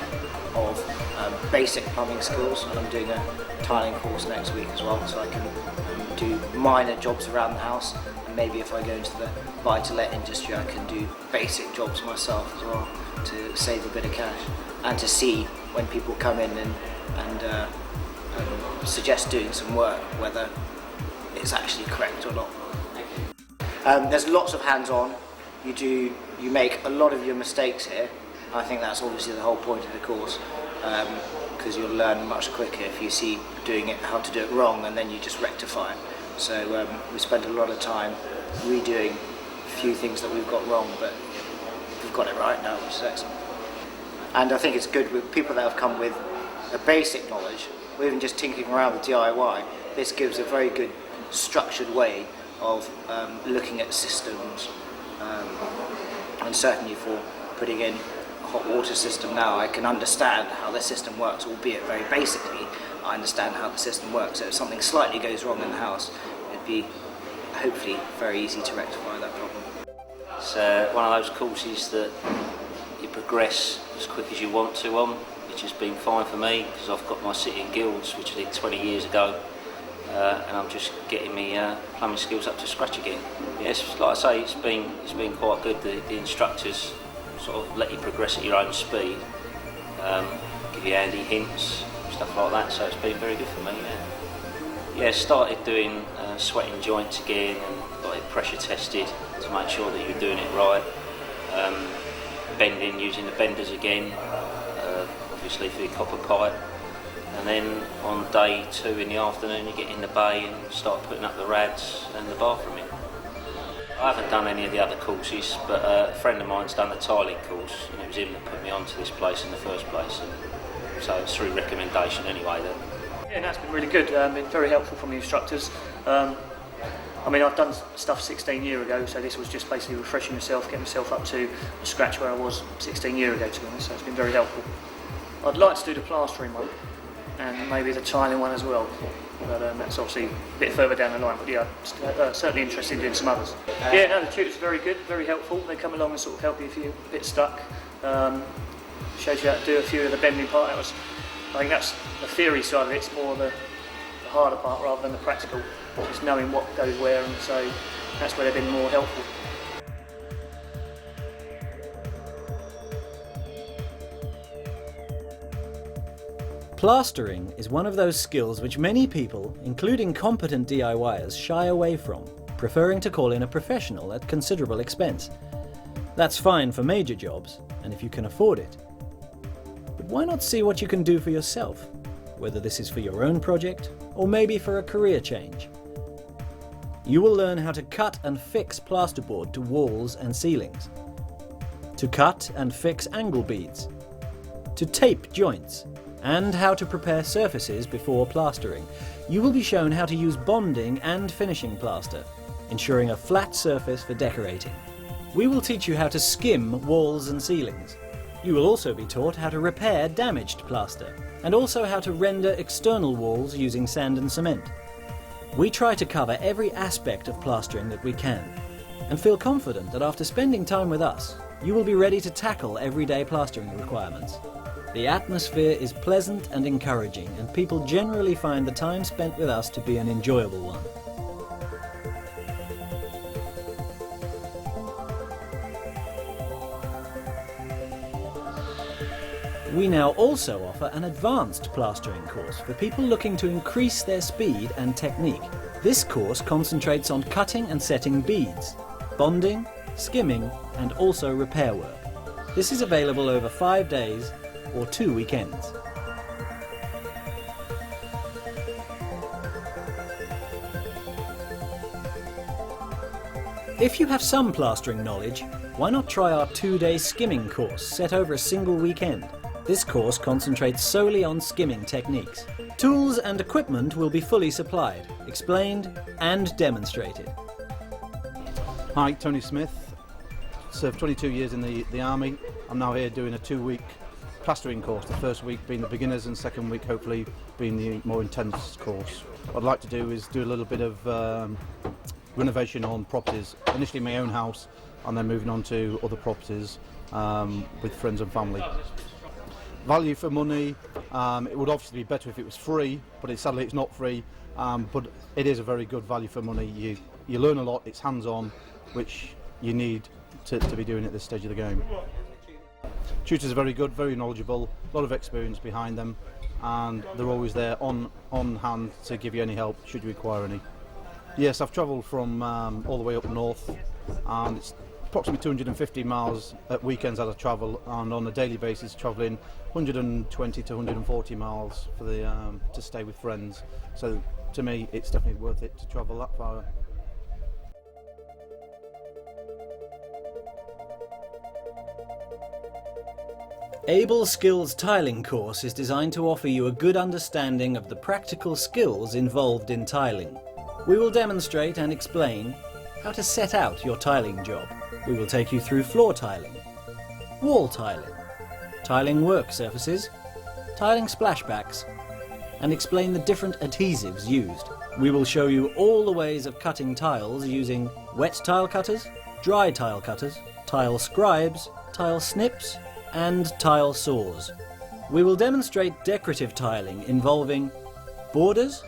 of basic plumbing skills, and I'm doing a tiling course next week as well, so I can do minor jobs around the house, and maybe if I go into the buy-to-let industry I can do basic jobs myself as well to save a bit of cash, and to see when people come in and suggest doing some work whether it's actually correct or not. There's lots of hands-on. You make a lot of your mistakes here. I think that's obviously the whole point of the course, because you'll learn much quicker if you see doing it, how to do it wrong, and then you just rectify it. So we spent a lot of time redoing a few things that we've got wrong, but we've got it right now, which is excellent. And I think it's good with people that have come with a basic knowledge, or even just tinkering around with DIY. This gives a very good structured way of looking at systems, and certainly for putting in a hot water system now, I can understand how the system works, albeit very basically. I understand how the system works, so if something slightly goes wrong in the house, it'd be hopefully very easy to rectify that problem. It's one of those courses that you progress as quick as you want to on, which has been fine for me because I've got my City and Guilds, which I did 20 years ago, and I'm just getting my plumbing skills up to scratch again. Yes, like I say, it's been quite good. The instructors sort of let you progress at your own speed, give you handy hints, stuff like that, so it's been very good for me. Yeah, started doing sweating joints again and got it pressure tested to make sure that you're doing it right. Bending, using the benders again, obviously for your copper pipe. And then on day 2 in the afternoon you get in the bay and start putting up the rads and the bathroom in. I haven't done any of the other courses, but a friend of mine's done the tiling course, and it was him that put me onto this place in the first place, and so it's through recommendation anyway then. Yeah, that's been really good, been very helpful from the instructors. I mean, I've done stuff 16 years ago, so this was just basically refreshing myself, getting myself up to the scratch where I was 16 years ago, to be honest, so it's been very helpful. I'd like to do the plastering one, and maybe the tiling one as well, but that's obviously a bit further down the line, but yeah, certainly interested in doing some others. Yeah, no, the tutors are very good, very helpful. They come along and sort of help you if you're a bit stuck. Shows you how to do a few of the bending part. I think that's the theory side of it. It's more the harder part rather than the practical, just knowing what goes where, and so that's where they've been more helpful. Plastering is one of those skills which many people, including competent DIYers, shy away from, preferring to call in a professional at considerable expense. That's fine for major jobs, and if you can afford it. But why not see what you can do for yourself, whether this is for your own project, or maybe for a career change? You will learn how to cut and fix plasterboard to walls and ceilings, to cut and fix angle beads, to tape joints, and how to prepare surfaces before plastering. You will be shown how to use bonding and finishing plaster, ensuring a flat surface for decorating. We will teach you how to skim walls and ceilings. You will also be taught how to repair damaged plaster, and also how to render external walls using sand and cement. We try to cover every aspect of plastering that we can, and feel confident that after spending time with us, you will be ready to tackle everyday plastering requirements. The atmosphere is pleasant and encouraging, and people generally find the time spent with us to be an enjoyable one. We now also offer an advanced plastering course for people looking to increase their speed and technique. This course concentrates on cutting and setting beads, bonding, skimming, and also repair work. This is available over 5 days or 2 weekends. If you have some plastering knowledge, why not try our 2-day skimming course set over a single weekend? This course concentrates solely on skimming techniques. Tools and equipment will be fully supplied, explained and demonstrated. Hi, Tony Smith. Served 22 years in the Army. I'm now here doing a 2-week plastering course, the first week being the beginners and second week hopefully being the more intense course. What I'd like to do is do a little bit of renovation on properties, initially my own house and then moving on to other properties with friends and family. Value for money, it would obviously be better if it was free, but sadly it's not free, but it is a very good value for money. You learn a lot, it's hands-on, which you need to be doing at this stage of the game. Tutors are very good, very knowledgeable, a lot of experience behind them, and they're always there on hand to give you any help should you require any. Yes, I've travelled from all the way up north, and it's approximately 250 miles at weekends as I travel, and on a daily basis travelling 120 to 140 miles for to stay with friends. So to me it's definitely worth it to travel that far. Able Skills Tiling course is designed to offer you a good understanding of the practical skills involved in tiling. We will demonstrate and explain how to set out your tiling job. We will take you through floor tiling, wall tiling, tiling work surfaces, tiling splashbacks, and explain the different adhesives used. We will show you all the ways of cutting tiles using wet tile cutters, dry tile cutters, tile scribes, tile snips, and tile saws. We will demonstrate decorative tiling involving borders,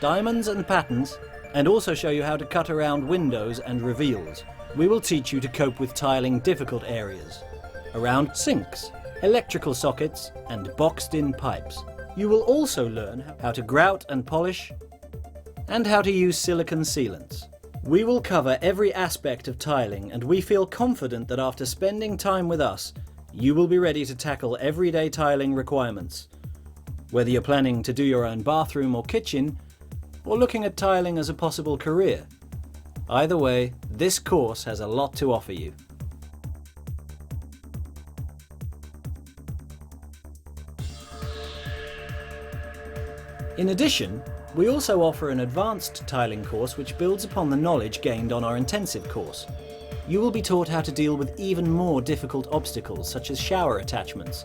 diamonds and patterns, and also show you how to cut around windows and reveals. We will teach you to cope with tiling difficult areas, around sinks, electrical sockets and boxed-in pipes. You will also learn how to grout and polish, and how to use silicone sealants. We will cover every aspect of tiling, and we feel confident that after spending time with us, you will be ready to tackle everyday tiling requirements. Whether you're planning to do your own bathroom or kitchen, or looking at tiling as a possible career. Either way, this course has a lot to offer you. In addition, we also offer an advanced tiling course which builds upon the knowledge gained on our intensive course. You will be taught how to deal with even more difficult obstacles such as shower attachments,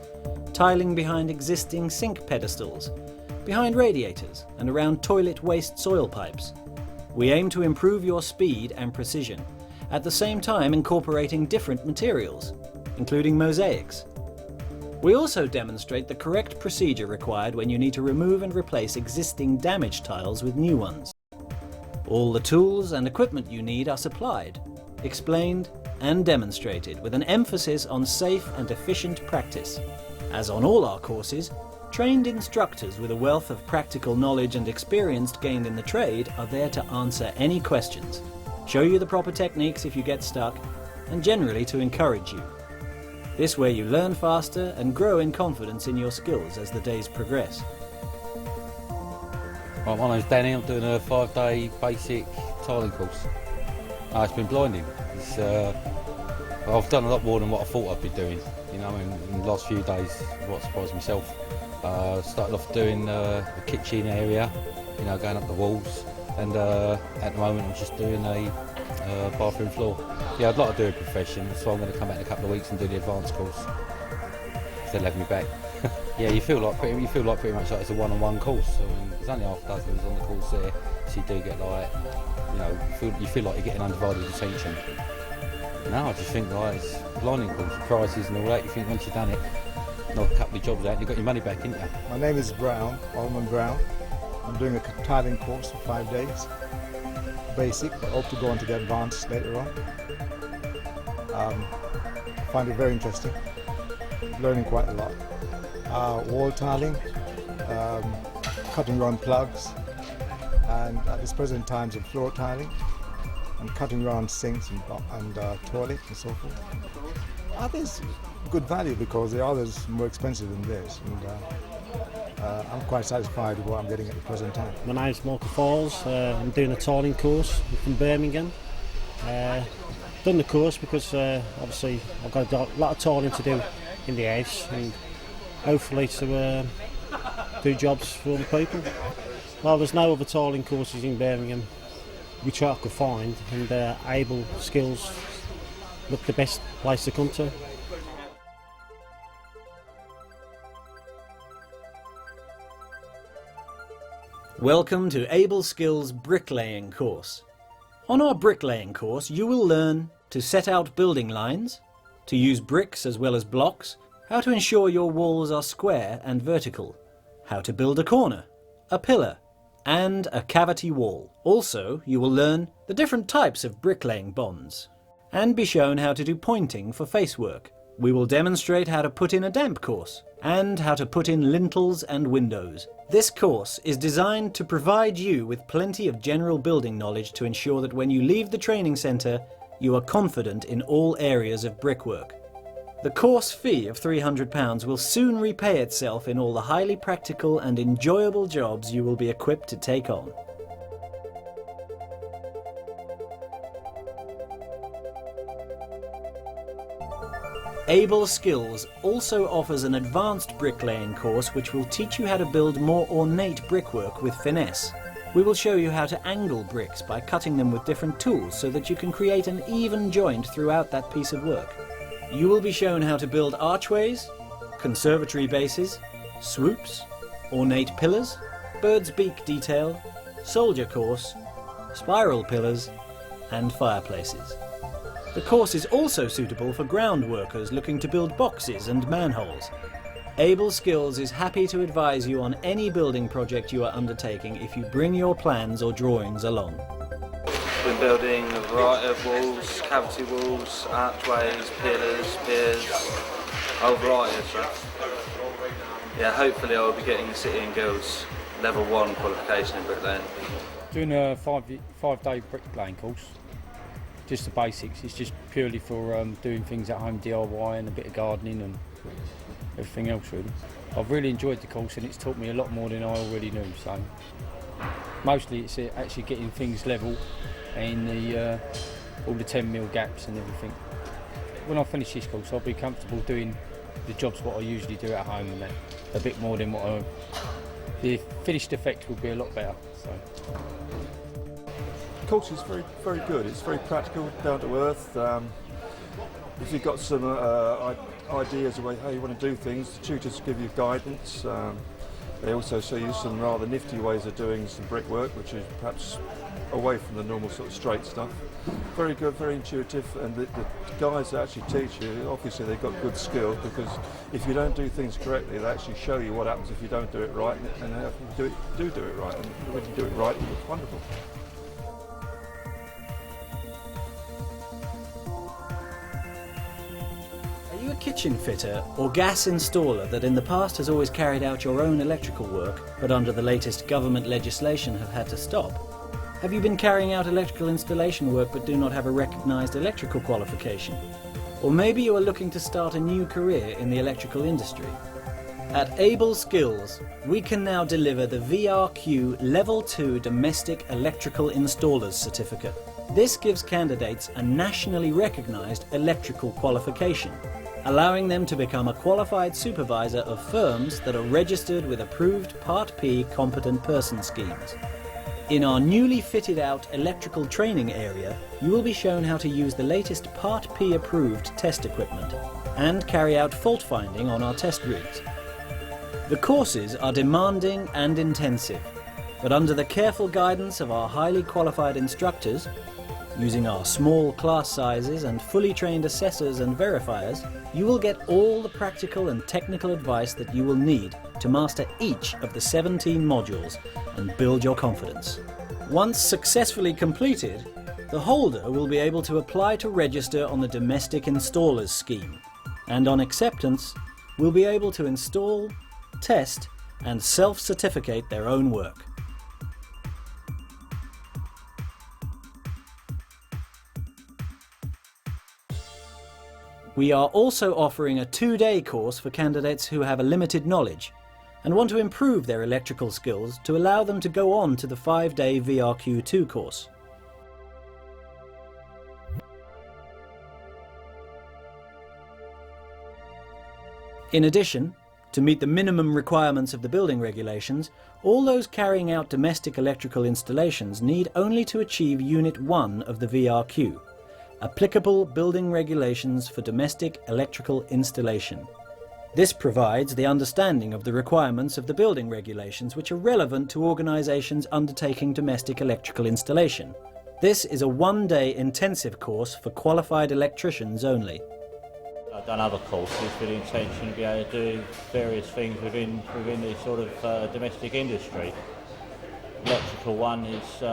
tiling behind existing sink pedestals, behind radiators and around toilet waste soil pipes. We aim to improve your speed and precision, at the same time incorporating different materials, including mosaics. We also demonstrate the correct procedure required when you need to remove and replace existing damaged tiles with new ones. All the tools and equipment you need are supplied, explained and demonstrated with an emphasis on safe and efficient practice. As on all our courses, trained instructors with a wealth of practical knowledge and experience gained in the trade are there to answer any questions, show you the proper techniques if you get stuck, and generally to encourage you. This way you learn faster and grow in confidence in your skills as the days progress. Right, my name's Danny, I'm doing a 5-day basic tiling course. It's been blinding. I've done a lot more than what I thought I'd be doing. You know, in the last few days, what surprised myself. Started off doing the kitchen area, you know, going up the walls, and at the moment I'm just doing a bathroom floor. Yeah, I'd like to do a profession, so I'm going to come back in a couple of weeks and do the advanced course. If they'll have me back. Yeah, you feel like pretty much like it's a one-on-one course. I mean, there's only half a dozen of us on the course there, so you do get like, you know, you feel like you're getting undivided attention. No, I just think like it's blinding course, prices and all that. You think once you've done it, knock a couple of jobs out, you've got your money back, haven't you? My name is Brown, Almond Brown. I'm doing a tiling course for 5 days. Basic, but hope to go on to the advanced later on. I find it very interesting, learning quite a lot. Wall tiling, cutting around plugs, and at this present time some floor tiling, and cutting around sinks and toilets and so forth. I think it's good value because the others are more expensive than this, and I'm quite satisfied with what I'm getting at the present time. My name's Michael Falls. I'm doing a tiling course from Birmingham. done the course because obviously I've got a lot of tiling to do in the house, and hopefully to do jobs for other people. Well, there's no other tiling courses in Birmingham which I could find, and Able Skills look the best place to come to. Welcome to Able Skills bricklaying course. On our bricklaying course you will learn to set out building lines, to use bricks as well as blocks, how to ensure your walls are square and vertical, how to build a corner, a pillar and a cavity wall. Also you will learn the different types of bricklaying bonds and be shown how to do pointing for facework. We will demonstrate how to put in a damp course and how to put in lintels and windows. This course is designed to provide you with plenty of general building knowledge to ensure that when you leave the training centre, you are confident in all areas of brickwork. The course fee of £300 will soon repay itself in all the highly practical and enjoyable jobs you will be equipped to take on. Able Skills also offers an advanced bricklaying course which will teach you how to build more ornate brickwork with finesse. We will show you how to angle bricks by cutting them with different tools so that you can create an even joint throughout that piece of work. You will be shown how to build archways, conservatory bases, swoops, ornate pillars, bird's beak detail, soldier course, spiral pillars and fireplaces. The course is also suitable for ground workers looking to build boxes and manholes. Able Skills is happy to advise you on any building project you are undertaking if you bring your plans or drawings along. We're building a variety of walls, cavity walls, archways, pillars, piers, a whole variety of stuff. Yeah, hopefully I'll be getting the City and Guilds level 1 qualification in bricklaying. Doing a five-day bricklaying course. Just the basics. It's just purely for doing things at home, DIY, and a bit of gardening and everything else really. I've really enjoyed the course and it's taught me a lot more than I already knew. So mostly it's actually getting things level and all the 10mm gaps and everything. When I finish this course, I'll be comfortable doing the jobs what I usually do at home and that a bit more than what the finished effect will be a lot better. So. The course is very good. It's very practical, down to earth. If you've got some ideas of how you want to do things, the tutors give you guidance. They also show you some rather nifty ways of doing some brickwork, which is perhaps away from the normal sort of straight stuff. Very good, very intuitive, and the guys that actually teach you, obviously they've got good skill, because if you don't do things correctly, they actually show you what happens if you don't do it right, and how you do it right, and when you do it right, it looks wonderful. Are you a kitchen fitter or gas installer that in the past has always carried out your own electrical work, but under the latest government legislation have had to stop? Have you been carrying out electrical installation work but do not have a recognised electrical qualification? Or maybe you are looking to start a new career in the electrical industry? At Able Skills, we can now deliver the VRQ Level 2 Domestic Electrical Installers Certificate. This gives candidates a nationally recognised electrical qualification, allowing them to become a qualified supervisor of firms that are registered with approved Part P competent person schemes. In our newly fitted out electrical training area, you will be shown how to use the latest Part P approved test equipment and carry out fault finding on our test rigs. The courses are demanding and intensive, but under the careful guidance of our highly qualified instructors, using our small class sizes and fully trained assessors and verifiers, you will get all the practical and technical advice that you will need to master each of the 17 modules and build your confidence. Once successfully completed, the holder will be able to apply to register on the Domestic Installers Scheme, and on acceptance will be able to install, test and self-certificate their own work. We are also offering a 2-day course for candidates who have a limited knowledge and want to improve their electrical skills to allow them to go on to the 5-day VRQ2 course. In addition, to meet the minimum requirements of the building regulations, all those carrying out domestic electrical installations need only to achieve Unit 1 of the VRQ, Applicable Building Regulations for Domestic Electrical Installation. This provides the understanding of the requirements of the building regulations which are relevant to organisations undertaking domestic electrical installation. This is a one-day intensive course for qualified electricians only. I've done other courses with the intention to be able to do various things within the sort of domestic industry. Electrical one is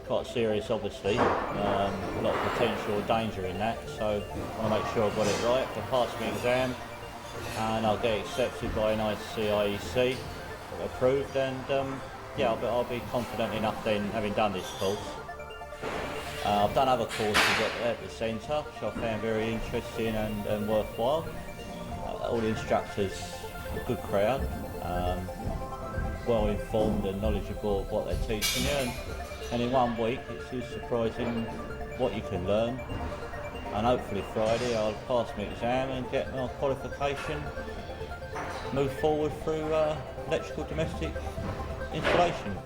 quite serious, obviously. A lot of potential danger in that, so I want to make sure I've got it right. I pass my exam and I'll get accepted by ICIEC, approved, and yeah, I'll be confident enough then, having done this course. I've done other courses at the centre, which I found very interesting and worthwhile. All the instructors are a good crowd, well informed and knowledgeable of what they're teaching you, and in 1 week it's just surprising what you can learn. And hopefully Friday I'll pass my exam and get my qualification, move forward through electrical domestic installation.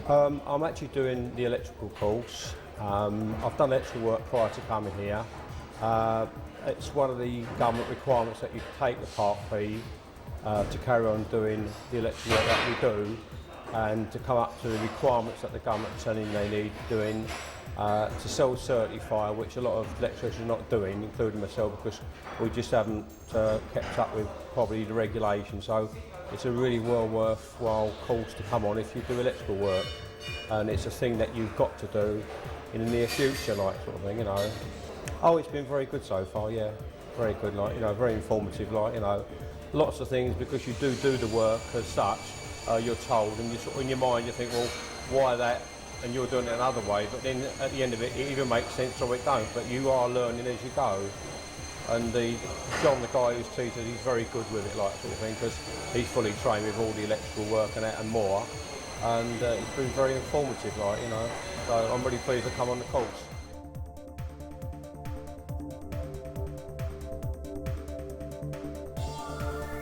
I'm actually doing the electrical course. I've done electrical work prior to coming here. It's one of the government requirements that you take the Part B to carry on doing the electrical work that we do, and to come up to the requirements that the government are telling they need doing to self-certify, which a lot of electricians are not doing, including myself, because we just haven't kept up with probably the regulations. So it's a really well worthwhile course to come on if you do electrical work, and it's a thing that you've got to do in the near future, like, sort of thing, you know. Oh, it's been very good so far, yeah, very good, like, you know, very informative, like, you know, lots of things, because you do the work as such, you're told, and you sort of, in your mind you think, well, why that, and you're doing it another way, but then at the end of it, it either makes sense or it don't, but you are learning as you go. And John, the guy who's teaching, he's very good with it, like, sort of thing, because he's fully trained with all the electrical work and that and more, and it's been very informative, like, you know, so I'm really pleased to come on the course.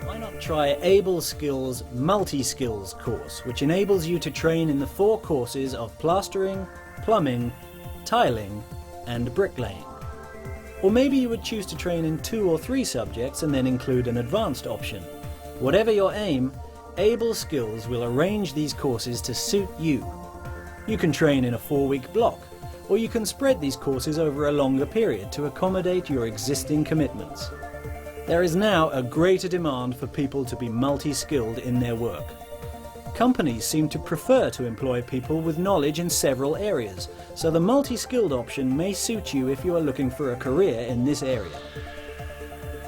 Why not try Able Skills Multi-Skills course, which enables you to train in the 4 courses of plastering, plumbing, tiling and bricklaying. Or maybe you would choose to train in 2 or 3 subjects and then include an advanced option. Whatever your aim, Able Skills will arrange these courses to suit you. You can train in a 4-week block, or you can spread these courses over a longer period to accommodate your existing commitments. There is now a greater demand for people to be multi-skilled in their work. Companies seem to prefer to employ people with knowledge in several areas, so the multi-skilled option may suit you if you are looking for a career in this area.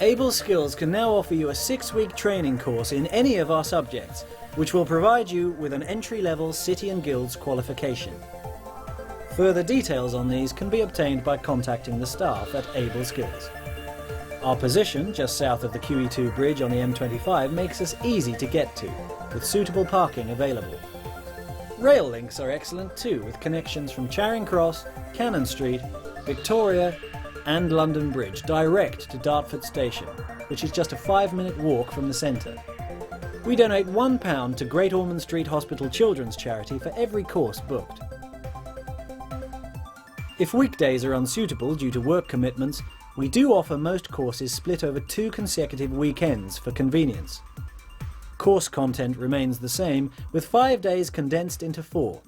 Able Skills can now offer you a 6-week training course in any of our subjects, which will provide you with an entry-level City and Guilds qualification. Further details on these can be obtained by contacting the staff at Able Skills. Our position, just south of the QE2 bridge on the M25, makes us easy to get to, with suitable parking available. Rail links are excellent too, with connections from Charing Cross, Cannon Street, Victoria and London Bridge direct to Dartford Station, which is just a 5-minute walk from the centre. We donate £1 to Great Ormond Street Hospital Children's Charity for every course booked. If weekdays are unsuitable due to work commitments, we do offer most courses split over 2 consecutive weekends for convenience. Course content remains the same, with 5 days condensed into 4.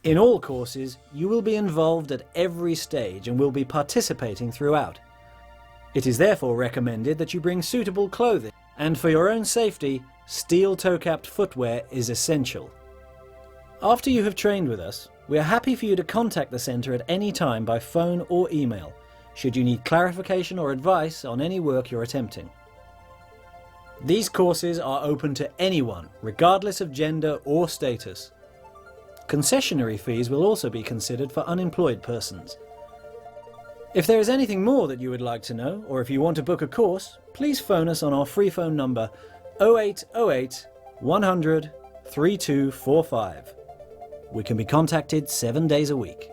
In all courses, you will be involved at every stage and will be participating throughout. It is therefore recommended that you bring suitable clothing, and for your own safety, steel toe-capped footwear is essential. After you have trained with us, we are happy for you to contact the centre at any time by phone or email, should you need clarification or advice on any work you're attempting. These courses are open to anyone, regardless of gender or status. Concessionary fees will also be considered for unemployed persons. If there is anything more that you would like to know, or if you want to book a course, please phone us on our free phone number 0808 100 3245. We can be contacted 7 days a week.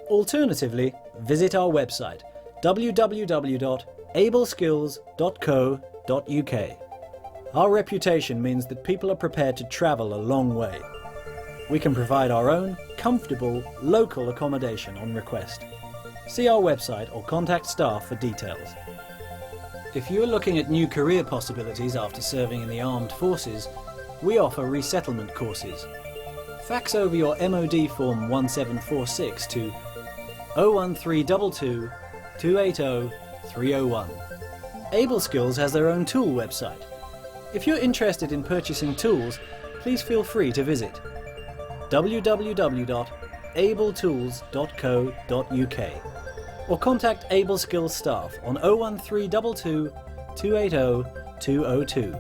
Alternatively, visit our website www.ableskills.co.uk. able-tools.co.uk. Our reputation means that people are prepared to travel a long way. We can provide our own, comfortable, local accommodation on request. See our website or contact staff for details. If you are looking at new career possibilities after serving in the armed forces, we offer resettlement courses. Fax over your MOD form 1746 to 01322 280 301. Able Skills has their own tool website. If you're interested in purchasing tools, please feel free to visit www.able-tools.co.uk or contact Able Skills staff on 01322 280 202.